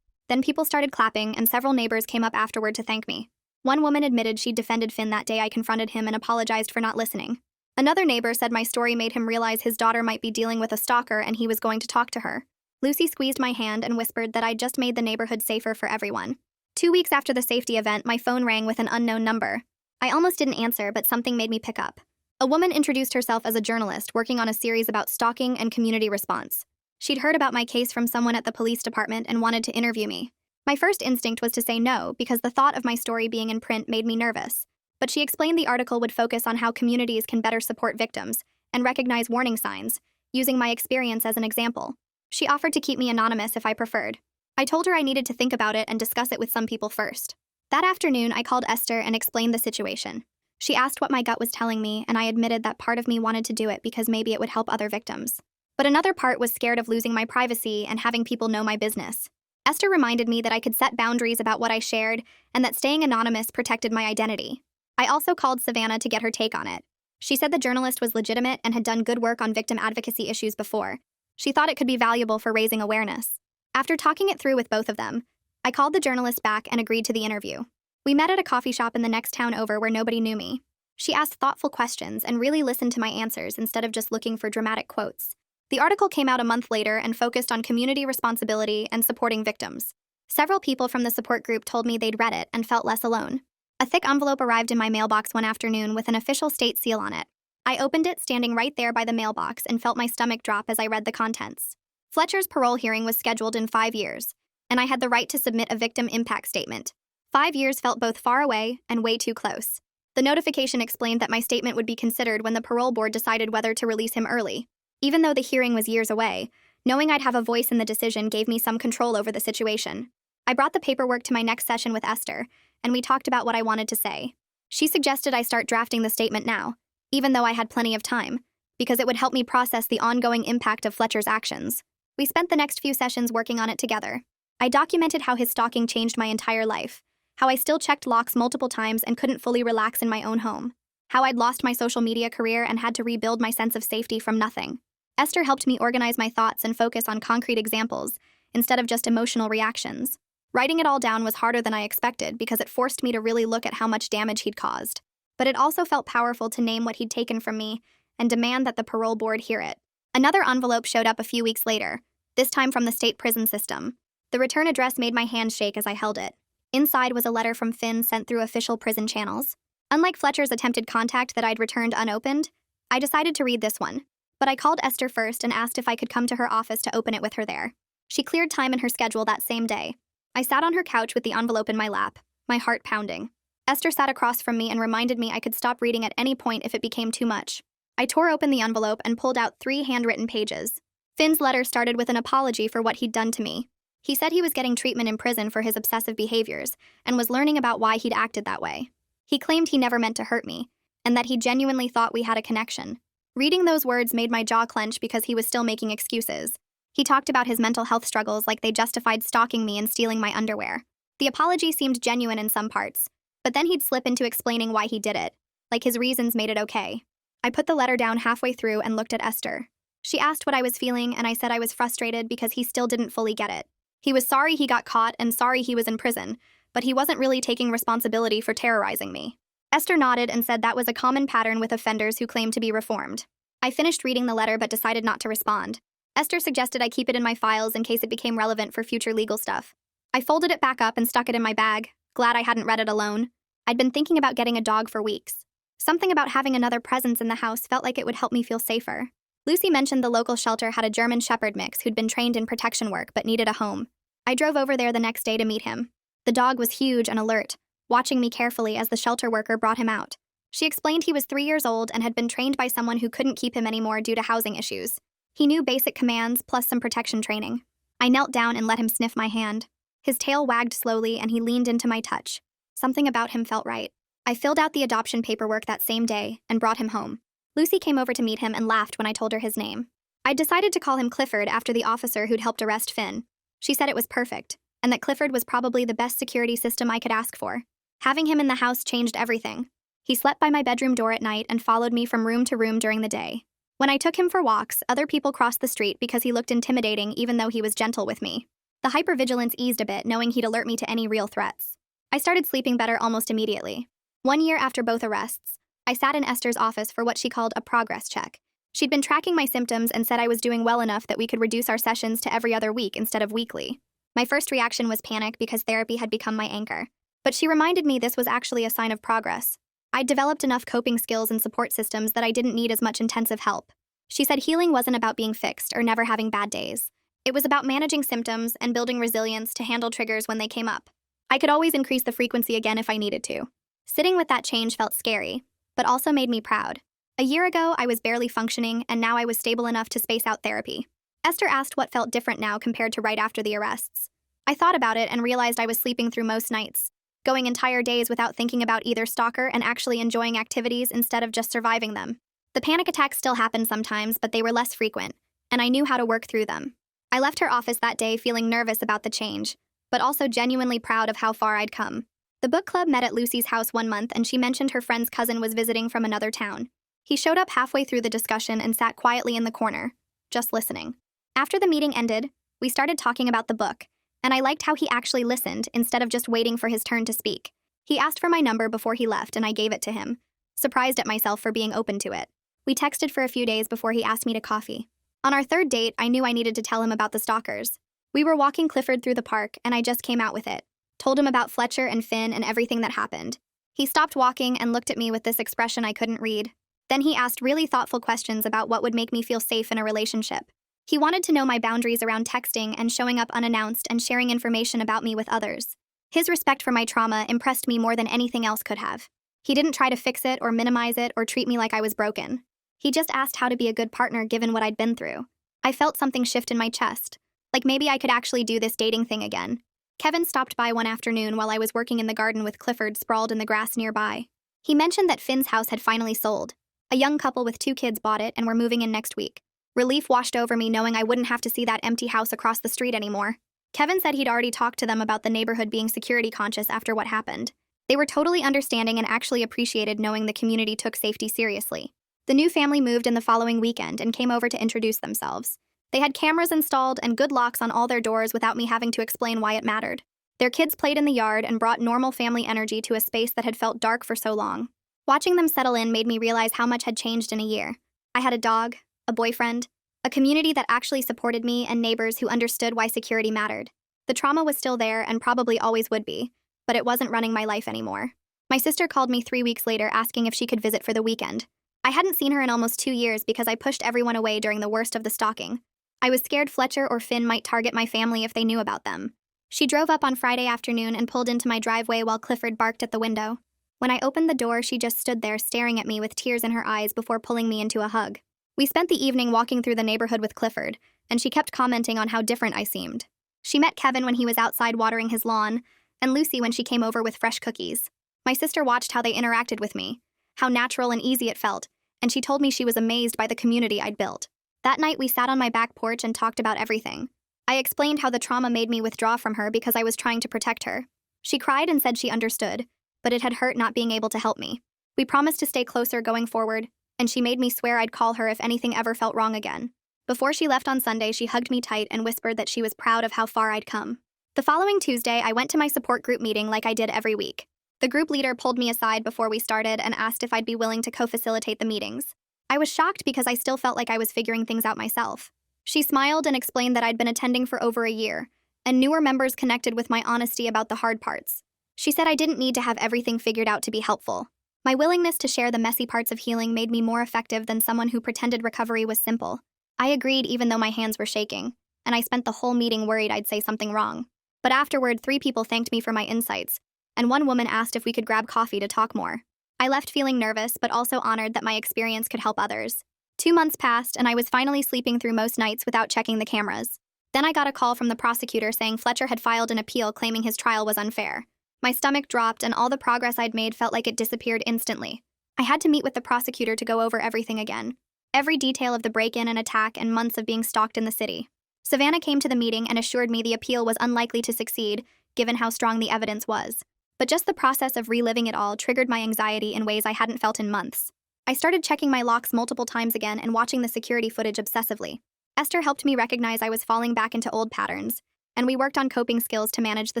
Then people started clapping, and several neighbors came up afterward to thank me. One woman admitted she'd defended Finn that day I confronted him and apologized for not listening. Another neighbor said my story made him realize his daughter might be dealing with a stalker and he was going to talk to her. Lucy squeezed my hand and whispered that I'd just made the neighborhood safer for everyone. 2 weeks after the safety event, my phone rang with an unknown number. I almost didn't answer, but something made me pick up. A woman introduced herself as a journalist working on a series about stalking and community response. She'd heard about my case from someone at the police department and wanted to interview me. My first instinct was to say no because the thought of my story being in print made me nervous. But she explained the article would focus on how communities can better support victims and recognize warning signs, using my experience as an example. She offered to keep me anonymous if I preferred. I told her I needed to think about it and discuss it with some people first. That afternoon, I called Esther and explained the situation. She asked what my gut was telling me, and I admitted that part of me wanted to do it because maybe it would help other victims. But another part was scared of losing my privacy and having people know my business. Esther reminded me that I could set boundaries about what I shared and that staying anonymous protected my identity. I also called Savannah to get her take on it. She said the journalist was legitimate and had done good work on victim advocacy issues before. She thought it could be valuable for raising awareness. After talking it through with both of them, I called the journalist back and agreed to the interview. We met at a coffee shop in the next town over where nobody knew me. She asked thoughtful questions and really listened to my answers instead of just looking for dramatic quotes. The article came out a month later and focused on community responsibility and supporting victims. Several people from the support group told me they'd read it and felt less alone. A thick envelope arrived in my mailbox one afternoon with an official state seal on it. I opened it standing right there by the mailbox and felt my stomach drop as I read the contents. Fletcher's parole hearing was scheduled in 5 years, and I had the right to submit a victim impact statement. 5 years felt both far away and way too close. The notification explained that my statement would be considered when the parole board decided whether to release him early. Even though the hearing was years away, knowing I'd have a voice in the decision gave me some control over the situation. I brought the paperwork to my next session with Esther, and we talked about what I wanted to say. She suggested I start drafting the statement now, even though I had plenty of time, because it would help me process the ongoing impact of Fletcher's actions. We spent the next few sessions working on it together. I documented how his stalking changed my entire life, how I still checked locks multiple times and couldn't fully relax in my own home, how I'd lost my social media career and had to rebuild my sense of safety from nothing. Esther helped me organize my thoughts and focus on concrete examples instead of just emotional reactions. Writing it all down was harder than I expected because it forced me to really look at how much damage he'd caused. But it also felt powerful to name what he'd taken from me and demand that the parole board hear it. Another envelope showed up a few weeks later, this time from the state prison system. The return address made my hand shake as I held it. Inside was a letter from Finn sent through official prison channels. Unlike Fletcher's attempted contact that I'd returned unopened, I decided to read this one. But I called Esther first and asked if I could come to her office to open it with her there. She cleared time in her schedule that same day. I sat on her couch with the envelope in my lap, my heart pounding. Esther sat across from me and reminded me I could stop reading at any point if it became too much. I tore open the envelope and pulled out 3 handwritten pages. Finn's letter started with an apology for what he'd done to me. He said he was getting treatment in prison for his obsessive behaviors and was learning about why he'd acted that way. He claimed he never meant to hurt me, and that he genuinely thought we had a connection. Reading those words made my jaw clench because he was still making excuses. He talked about his mental health struggles like they justified stalking me and stealing my underwear. The apology seemed genuine in some parts, but then he'd slip into explaining why he did it, like his reasons made it okay. I put the letter down halfway through and looked at Esther. She asked what I was feeling, and I said I was frustrated because he still didn't fully get it. He was sorry he got caught and sorry he was in prison, but he wasn't really taking responsibility for terrorizing me. Esther nodded and said that was a common pattern with offenders who claim to be reformed. I finished reading the letter but decided not to respond. Esther suggested I keep it in my files in case it became relevant for future legal stuff. I folded it back up and stuck it in my bag, glad I hadn't read it alone. I'd been thinking about getting a dog for weeks. Something about having another presence in the house felt like it would help me feel safer. Lucy mentioned the local shelter had a German Shepherd mix who'd been trained in protection work but needed a home. I drove over there the next day to meet him. The dog was huge and alert, watching me carefully as the shelter worker brought him out. She explained he was 3 years old and had been trained by someone who couldn't keep him anymore due to housing issues. He knew basic commands plus some protection training. I knelt down and let him sniff my hand. His tail wagged slowly and he leaned into my touch. Something about him felt right. I filled out the adoption paperwork that same day and brought him home. Lucy came over to meet him and laughed when I told her his name. I decided to call him Clifford after the officer who'd helped arrest Finn. She said it was perfect, and that Clifford was probably the best security system I could ask for. Having him in the house changed everything. He slept by my bedroom door at night and followed me from room to room during the day. When I took him for walks, other people crossed the street because he looked intimidating even though he was gentle with me. The hypervigilance eased a bit knowing he'd alert me to any real threats. I started sleeping better almost immediately. 1 year after both arrests, I sat in Esther's office for what she called a progress check. She'd been tracking my symptoms and said I was doing well enough that we could reduce our sessions to every other week instead of weekly. My first reaction was panic because therapy had become my anchor. But she reminded me this was actually a sign of progress. I'd developed enough coping skills and support systems that I didn't need as much intensive help. She said healing wasn't about being fixed or never having bad days. It was about managing symptoms and building resilience to handle triggers when they came up. I could always increase the frequency again if I needed to. Sitting with that change felt scary, but also made me proud. A year ago, I was barely functioning, and now I was stable enough to space out therapy. Esther asked what felt different now compared to right after the arrests. I thought about it and realized I was sleeping through most nights, going entire days without thinking about either stalker and actually enjoying activities instead of just surviving them. The panic attacks still happened sometimes, but they were less frequent, and I knew how to work through them. I left her office that day feeling nervous about the change, but also genuinely proud of how far I'd come. The book club met at Lucy's house one month, and she mentioned her friend's cousin was visiting from another town. He showed up halfway through the discussion and sat quietly in the corner, just listening. After the meeting ended, we started talking about the book, and I liked how he actually listened instead of just waiting for his turn to speak. He asked for my number before he left, and I gave it to him, surprised at myself for being open to it. We texted for a few days before he asked me to coffee. On our third date, I knew I needed to tell him about the stalkers. We were walking Clifford through the park, and I just came out with it. Told him about Fletcher and Finn and everything that happened. He stopped walking and looked at me with this expression I couldn't read. Then he asked really thoughtful questions about what would make me feel safe in a relationship. He wanted to know my boundaries around texting and showing up unannounced and sharing information about me with others. His respect for my trauma impressed me more than anything else could have. He didn't try to fix it or minimize it or treat me like I was broken. He just asked how to be a good partner given what I'd been through. I felt something shift in my chest. Like maybe I could actually do this dating thing again. Kevin stopped by one afternoon while I was working in the garden with Clifford sprawled in the grass nearby. He mentioned that Finn's house had finally sold. A young couple with 2 kids bought it and were moving in next week. Relief washed over me knowing I wouldn't have to see that empty house across the street anymore. Kevin said he'd already talked to them about the neighborhood being security conscious after what happened. They were totally understanding and actually appreciated knowing the community took safety seriously. The new family moved in the following weekend and came over to introduce themselves. They had cameras installed and good locks on all their doors without me having to explain why it mattered. Their kids played in the yard and brought normal family energy to a space that had felt dark for so long. Watching them settle in made me realize how much had changed in a year. I had a dog, a boyfriend, a community that actually supported me, and neighbors who understood why security mattered. The trauma was still there and probably always would be, but it wasn't running my life anymore. My sister called me 3 weeks later asking if she could visit for the weekend. I hadn't seen her in almost 2 years because I pushed everyone away during the worst of the stalking. I was scared Fletcher or Finn might target my family if they knew about them. She drove up on Friday afternoon and pulled into my driveway while Clifford barked at the window. When I opened the door, she just stood there staring at me with tears in her eyes before pulling me into a hug. We spent the evening walking through the neighborhood with Clifford, and she kept commenting on how different I seemed. She met Kevin when he was outside watering his lawn, and Lucy when she came over with fresh cookies. My sister watched how they interacted with me, how natural and easy it felt, and she told me she was amazed by the community I'd built. That night, we sat on my back porch and talked about everything. I explained how the trauma made me withdraw from her because I was trying to protect her. She cried and said she understood, but it had hurt not being able to help me. We promised to stay closer going forward, and she made me swear I'd call her if anything ever felt wrong again. Before she left on Sunday, she hugged me tight and whispered that she was proud of how far I'd come. The following Tuesday, I went to my support group meeting like I did every week. The group leader pulled me aside before we started and asked if I'd be willing to co-facilitate the meetings. I was shocked because I still felt like I was figuring things out myself. She smiled and explained that I'd been attending for over a year, and newer members connected with my honesty about the hard parts. She said I didn't need to have everything figured out to be helpful. My willingness to share the messy parts of healing made me more effective than someone who pretended recovery was simple. I agreed even though my hands were shaking, and I spent the whole meeting worried I'd say something wrong. But afterward, 3 people thanked me for my insights, and one woman asked if we could grab coffee to talk more. I left feeling nervous, but also honored that my experience could help others. 2 months passed, and I was finally sleeping through most nights without checking the cameras. Then I got a call from the prosecutor saying Fletcher had filed an appeal claiming his trial was unfair. My stomach dropped, and all the progress I'd made felt like it disappeared instantly. I had to meet with the prosecutor to go over everything again. Every detail of the break-in and attack and months of being stalked in the city. Savannah came to the meeting and assured me the appeal was unlikely to succeed, given how strong the evidence was. But just the process of reliving it all triggered my anxiety in ways I hadn't felt in months. I started checking my locks multiple times again and watching the security footage obsessively. Esther helped me recognize I was falling back into old patterns, and we worked on coping skills to manage the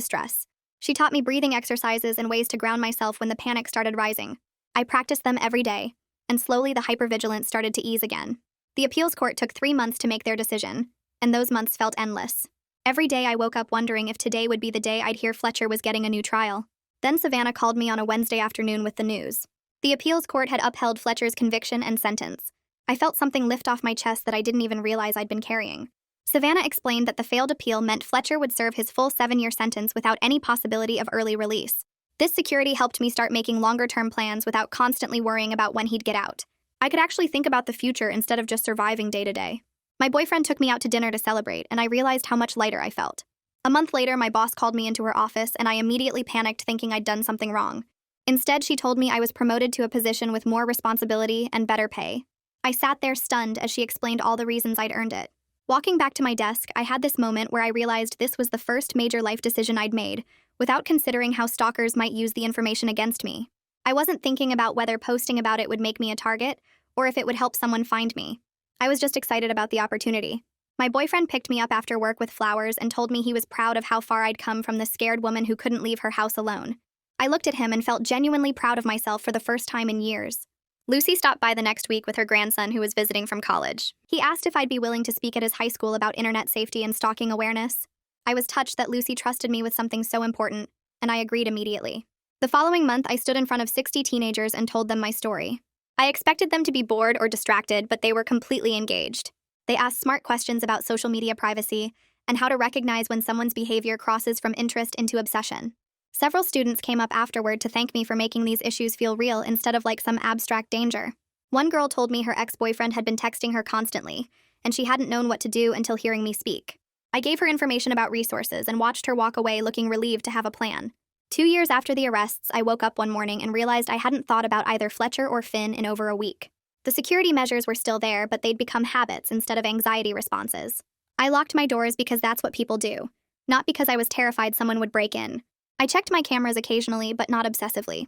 stress. She taught me breathing exercises and ways to ground myself when the panic started rising. I practiced them every day, and slowly the hypervigilance started to ease again. The appeals court took 3 months to make their decision, and those months felt endless. Every day I woke up wondering if today would be the day I'd hear Fletcher was getting a new trial. Then Savannah called me on a Wednesday afternoon with the news. The appeals court had upheld Fletcher's conviction and sentence. I felt something lift off my chest that I didn't even realize I'd been carrying. Savannah explained that the failed appeal meant Fletcher would serve his full 7-year sentence without any possibility of early release. This security helped me start making longer-term plans without constantly worrying about when he'd get out. I could actually think about the future instead of just surviving day to day. My boyfriend took me out to dinner to celebrate, and I realized how much lighter I felt. A month later, my boss called me into her office, and I immediately panicked thinking I'd done something wrong. Instead, she told me I was promoted to a position with more responsibility and better pay. I sat there stunned as she explained all the reasons I'd earned it. Walking back to my desk, I had this moment where I realized this was the first major life decision I'd made, without considering how stalkers might use the information against me. I wasn't thinking about whether posting about it would make me a target, or if it would help someone find me. I was just excited about the opportunity. My boyfriend picked me up after work with flowers and told me he was proud of how far I'd come from the scared woman who couldn't leave her house alone. I looked at him and felt genuinely proud of myself for the first time in years. Lucy stopped by the next week with her grandson who was visiting from college. He asked if I'd be willing to speak at his high school about internet safety and stalking awareness. I was touched that Lucy trusted me with something so important, and I agreed immediately. The following month, I stood in front of 60 teenagers and told them my story. I expected them to be bored or distracted, but they were completely engaged. They asked smart questions about social media privacy and how to recognize when someone's behavior crosses from interest into obsession. Several students came up afterward to thank me for making these issues feel real instead of like some abstract danger. One girl told me her ex-boyfriend had been texting her constantly, and she hadn't known what to do until hearing me speak. I gave her information about resources and watched her walk away looking relieved to have a plan. 2 years after the arrests, I woke up one morning and realized I hadn't thought about either Fletcher or Finn in over a week. The security measures were still there, but they'd become habits instead of anxiety responses. I locked my doors because that's what people do, not because I was terrified someone would break in. I checked my cameras occasionally, but not obsessively.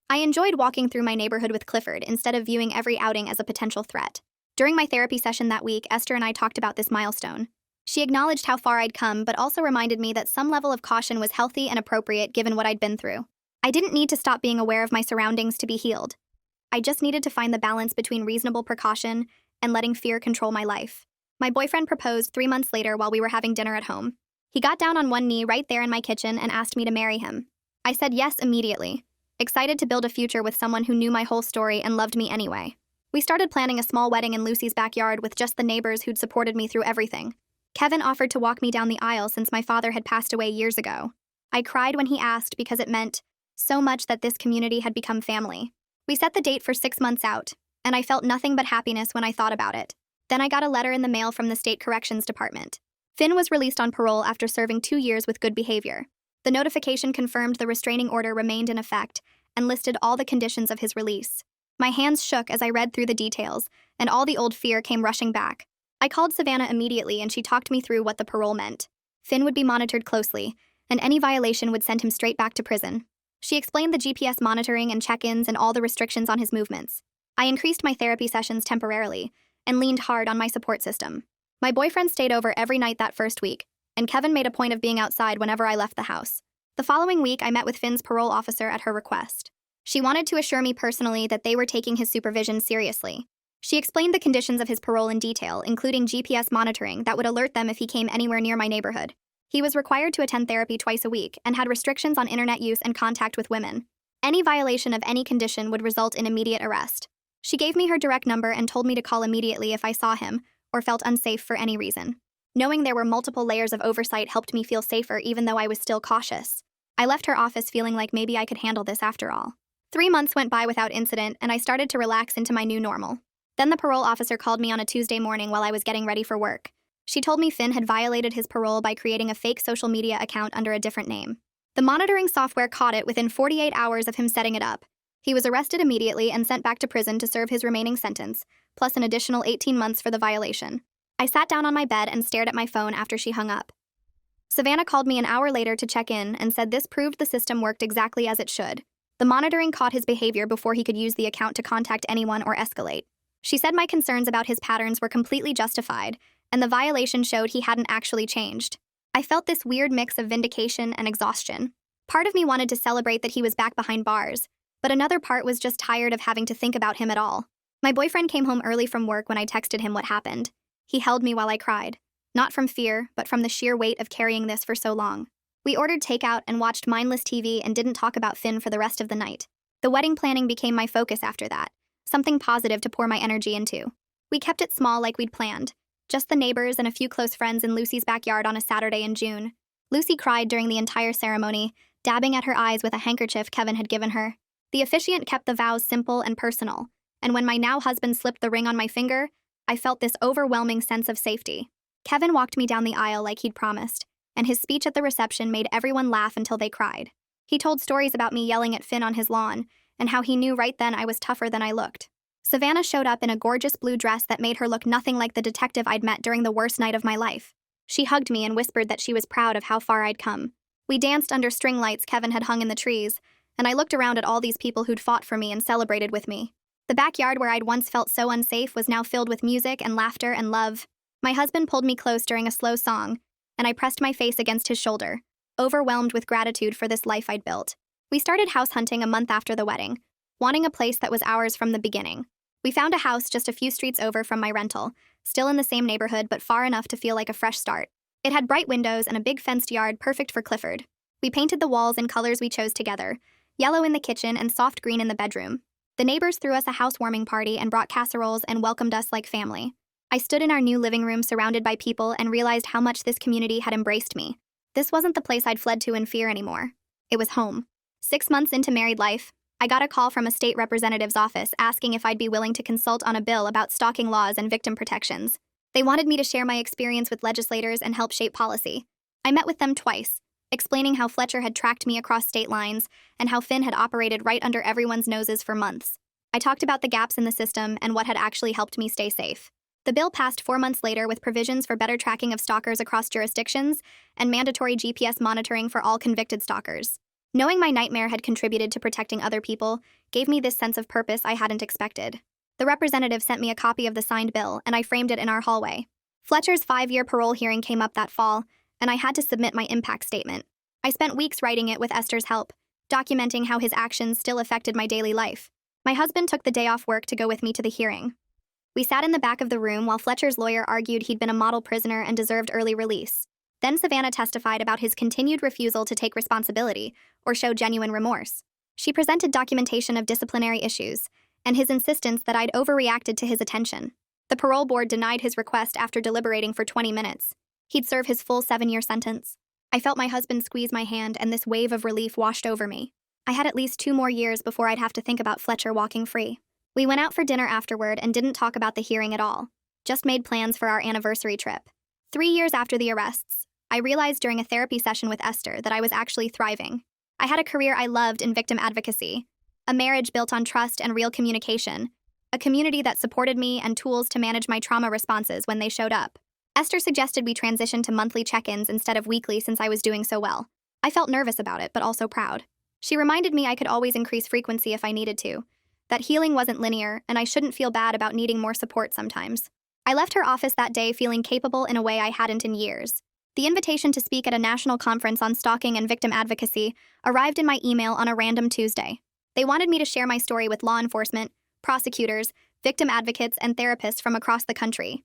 I enjoyed walking through my neighborhood with Clifford instead of viewing every outing as a potential threat. During my therapy session that week, Esther and I talked about this milestone. She acknowledged how far I'd come, but also reminded me that some level of caution was healthy and appropriate given what I'd been through. I didn't need to stop being aware of my surroundings to be healed. I just needed to find the balance between reasonable precaution and letting fear control my life. My boyfriend proposed 3 months later while we were having dinner at home. He got down on one knee right there in my kitchen and asked me to marry him. I said yes immediately, excited to build a future with someone who knew my whole story and loved me anyway. We started planning a small wedding in Lucy's backyard with just the neighbors who'd supported me through everything. Kevin offered to walk me down the aisle since my father had passed away years ago. I cried when he asked because it meant so much that this community had become family. We set the date for 6 months out, and I felt nothing but happiness when I thought about it. Then I got a letter in the mail from the state corrections department. Finn was released on parole after serving 2 years with good behavior. The notification confirmed the restraining order remained in effect and listed all the conditions of his release. My hands shook as I read through the details, and all the old fear came rushing back. I called Savannah immediately and she talked me through what the parole meant. Finn would be monitored closely, and any violation would send him straight back to prison. She explained the GPS monitoring and check-ins and all the restrictions on his movements. I increased my therapy sessions temporarily and leaned hard on my support system. My boyfriend stayed over every night that first week, and Kevin made a point of being outside whenever I left the house. The following week, I met with Finn's parole officer at her request. She wanted to assure me personally that they were taking his supervision seriously. She explained the conditions of his parole in detail, including GPS monitoring that would alert them if he came anywhere near my neighborhood. He was required to attend therapy twice a week and had restrictions on internet use and contact with women. Any violation of any condition would result in immediate arrest. She gave me her direct number and told me to call immediately if I saw him or felt unsafe for any reason. Knowing there were multiple layers of oversight helped me feel safer even though I was still cautious. I left her office feeling like maybe I could handle this after all. 3 months went by without incident, and I started to relax into my new normal. Then the parole officer called me on a Tuesday morning while I was getting ready for work. She told me Finn had violated his parole by creating a fake social media account under a different name. The monitoring software caught it within 48 hours of him setting it up. He was arrested immediately and sent back to prison to serve his remaining sentence, plus an additional 18 months for the violation. I sat down on my bed and stared at my phone after she hung up. Savannah called me an hour later to check in and said this proved the system worked exactly as it should. The monitoring caught his behavior before he could use the account to contact anyone or escalate. She said my concerns about his patterns were completely justified, and the violation showed he hadn't actually changed. I felt this weird mix of vindication and exhaustion. Part of me wanted to celebrate that he was back behind bars, but another part was just tired of having to think about him at all. My boyfriend came home early from work when I texted him what happened. He held me while I cried, not from fear, but from the sheer weight of carrying this for so long. We ordered takeout and watched mindless TV and didn't talk about Finn for the rest of the night. The wedding planning became my focus after that, something positive to pour my energy into. We kept it small like we'd planned, just the neighbors and a few close friends in Lucy's backyard on a Saturday in June. Lucy cried during the entire ceremony, dabbing at her eyes with a handkerchief Kevin had given her. The officiant kept the vows simple and personal, and when my now husband slipped the ring on my finger, I felt this overwhelming sense of safety. Kevin walked me down the aisle like he'd promised, and his speech at the reception made everyone laugh until they cried. He told stories about me yelling at Finn on his lawn, and how he knew right then I was tougher than I looked. Savannah showed up in a gorgeous blue dress that made her look nothing like the detective I'd met during the worst night of my life. She hugged me and whispered that she was proud of how far I'd come. We danced under string lights Kevin had hung in the trees, and I looked around at all these people who'd fought for me and celebrated with me. The backyard where I'd once felt so unsafe was now filled with music and laughter and love. My husband pulled me close during a slow song, and I pressed my face against his shoulder, overwhelmed with gratitude for this life I'd built. We started house hunting a month after the wedding, wanting a place that was ours from the beginning. We found a house just a few streets over from my rental, still in the same neighborhood but far enough to feel like a fresh start. It had bright windows and a big fenced yard perfect for Clifford. We painted the walls in colors we chose together, yellow in the kitchen and soft green in the bedroom. The neighbors threw us a housewarming party and brought casseroles and welcomed us like family. I stood in our new living room surrounded by people and realized how much this community had embraced me. This wasn't the place I'd fled to in fear anymore. It was home. 6 months into married life, I got a call from a state representative's office asking if I'd be willing to consult on a bill about stalking laws and victim protections. They wanted me to share my experience with legislators and help shape policy. I met with them twice, explaining how Fletcher had tracked me across state lines and how Finn had operated right under everyone's noses for months. I talked about the gaps in the system and what had actually helped me stay safe. The bill passed 4 months later with provisions for better tracking of stalkers across jurisdictions and mandatory GPS monitoring for all convicted stalkers. Knowing my nightmare had contributed to protecting other people gave me this sense of purpose I hadn't expected. The representative sent me a copy of the signed bill, and I framed it in our hallway. Fletcher's 5-year parole hearing came up that fall, and I had to submit my impact statement. I spent weeks writing it with Esther's help, documenting how his actions still affected my daily life. My husband took the day off work to go with me to the hearing. We sat in the back of the room while Fletcher's lawyer argued he'd been a model prisoner and deserved early release. Then Savannah testified about his continued refusal to take responsibility or show genuine remorse. She presented documentation of disciplinary issues and his insistence that I'd overreacted to his attention. The parole board denied his request after deliberating for 20 minutes. He'd serve his full 7-year sentence. I felt my husband squeeze my hand, and this wave of relief washed over me. I had at least 2 more years before I'd have to think about Fletcher walking free. We went out for dinner afterward and didn't talk about the hearing at all, just made plans for our anniversary trip. 3 years after the arrests, I realized during a therapy session with Esther that I was actually thriving. I had a career I loved in victim advocacy, a marriage built on trust and real communication, a community that supported me, and tools to manage my trauma responses when they showed up. Esther suggested we transition to monthly check-ins instead of weekly since I was doing so well. I felt nervous about it, but also proud. She reminded me I could always increase frequency if I needed to, that healing wasn't linear, and I shouldn't feel bad about needing more support sometimes. I left her office that day feeling capable in a way I hadn't in years. The invitation to speak at a national conference on stalking and victim advocacy arrived in my email on a random Tuesday. They wanted me to share my story with law enforcement, prosecutors, victim advocates, and therapists from across the country.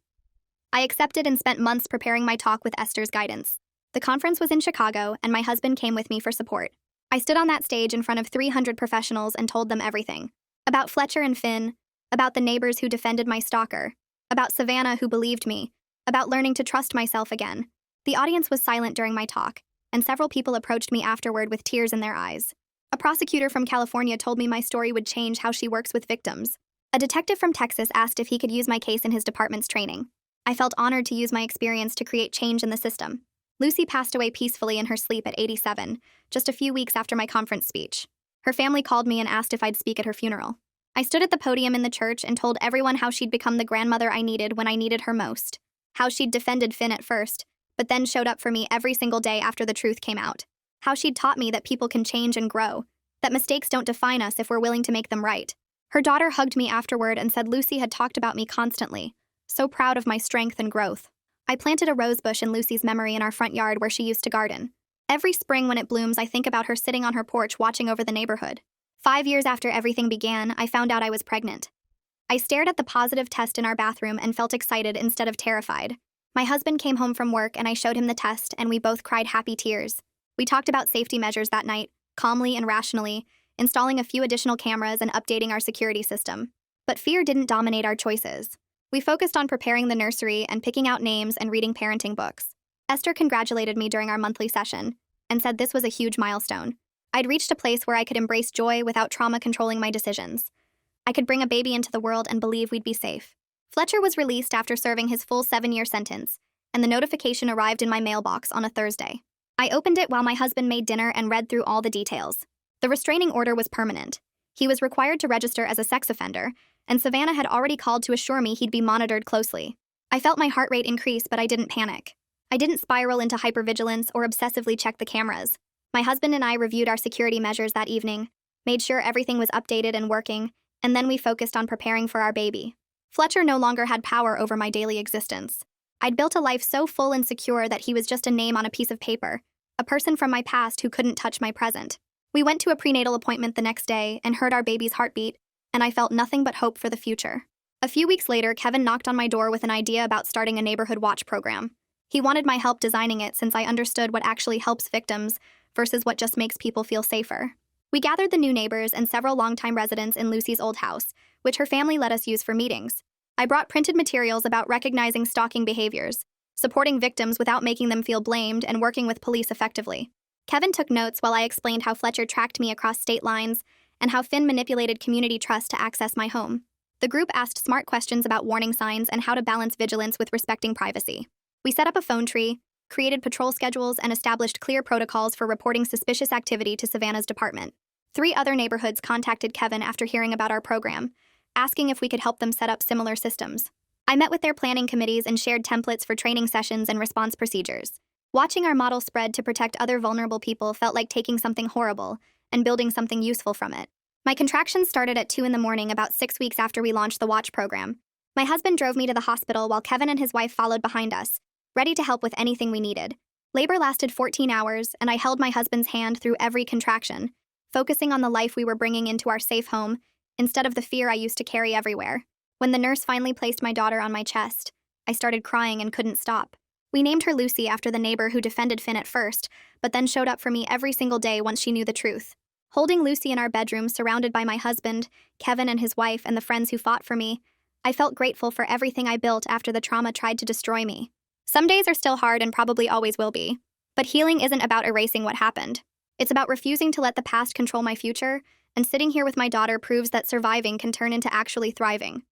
I accepted and spent months preparing my talk with Esther's guidance. The conference was in Chicago, and my husband came with me for support. I stood on that stage in front of 300 professionals and told them everything. About Fletcher and Finn, about the neighbors who defended my stalker, about Savannah who believed me, about learning to trust myself again. The audience was silent during my talk, and several people approached me afterward with tears in their eyes. A prosecutor from California told me my story would change how she works with victims. A detective from Texas asked if he could use my case in his department's training. I felt honored to use my experience to create change in the system. Lucy passed away peacefully in her sleep at 87, just a few weeks after my conference speech. Her family called me and asked if I'd speak at her funeral. I stood at the podium in the church and told everyone how she'd become the grandmother I needed when I needed her most, how she'd defended Finn at first, but then showed up for me every single day after the truth came out, how she'd taught me that people can change and grow, that mistakes don't define us if we're willing to make them right. Her daughter hugged me afterward and said Lucy had talked about me constantly, so proud of my strength and growth. I planted a rose bush in Lucy's memory in our front yard where she used to garden. Every spring when it blooms, I think about her sitting on her porch watching over the neighborhood. 5 years after everything began, I found out I was pregnant. I stared at the positive test in our bathroom and felt excited instead of terrified. My husband came home from work and I showed him the test, and we both cried happy tears. We talked about safety measures that night, calmly and rationally, installing a few additional cameras and updating our security system. But fear didn't dominate our choices. We focused on preparing the nursery and picking out names and reading parenting books. Esther congratulated me during our monthly session and said this was a huge milestone. I'd reached a place where I could embrace joy without trauma controlling my decisions. I could bring a baby into the world and believe we'd be safe. Fletcher was released after serving his full 7-year sentence, and the notification arrived in my mailbox on a Thursday. I opened it while my husband made dinner and read through all the details. The restraining order was permanent. He was required to register as a sex offender, and Savannah had already called to assure me he'd be monitored closely. I felt my heart rate increase, but I didn't panic. I didn't spiral into hypervigilance or obsessively check the cameras. My husband and I reviewed our security measures that evening, made sure everything was updated and working, and then we focused on preparing for our baby. Fletcher no longer had power over my daily existence. I'd built a life so full and secure that he was just a name on a piece of paper, a person from my past who couldn't touch my present. We went to a prenatal appointment the next day and heard our baby's heartbeat, and I felt nothing but hope for the future. A few weeks later, Kevin knocked on my door with an idea about starting a neighborhood watch program. He wanted my help designing it since I understood what actually helps victims versus what just makes people feel safer. We gathered the new neighbors and several longtime residents in Lucy's old house, which her family let us use for meetings. I brought printed materials about recognizing stalking behaviors, supporting victims without making them feel blamed, and working with police effectively. Kevin took notes while I explained how Fletcher tracked me across state lines and how Finn manipulated community trust to access my home. The group asked smart questions about warning signs and how to balance vigilance with respecting privacy. We set up a phone tree, created patrol schedules, and established clear protocols for reporting suspicious activity to Savannah's department. 3 other neighborhoods contacted Kevin after hearing about our program, asking if we could help them set up similar systems. I met with their planning committees and shared templates for training sessions and response procedures. Watching our model spread to protect other vulnerable people felt like taking something horrible and building something useful from it. My contractions started at 2 in the morning about 6 weeks after we launched the Watch program. My husband drove me to the hospital while Kevin and his wife followed behind us, ready to help with anything we needed. Labor lasted 14 hours, and I held my husband's hand through every contraction, focusing on the life we were bringing into our safe home instead of the fear I used to carry everywhere. When the nurse finally placed my daughter on my chest, I started crying and couldn't stop. We named her Lucy after the neighbor who defended Finn at first, but then showed up for me every single day once she knew the truth. Holding Lucy in our bedroom, surrounded by my husband, Kevin and his wife, and the friends who fought for me, I felt grateful for everything I built after the trauma tried to destroy me. Some days are still hard and probably always will be. But healing isn't about erasing what happened. It's about refusing to let the past control my future, and sitting here with my daughter proves that surviving can turn into actually thriving.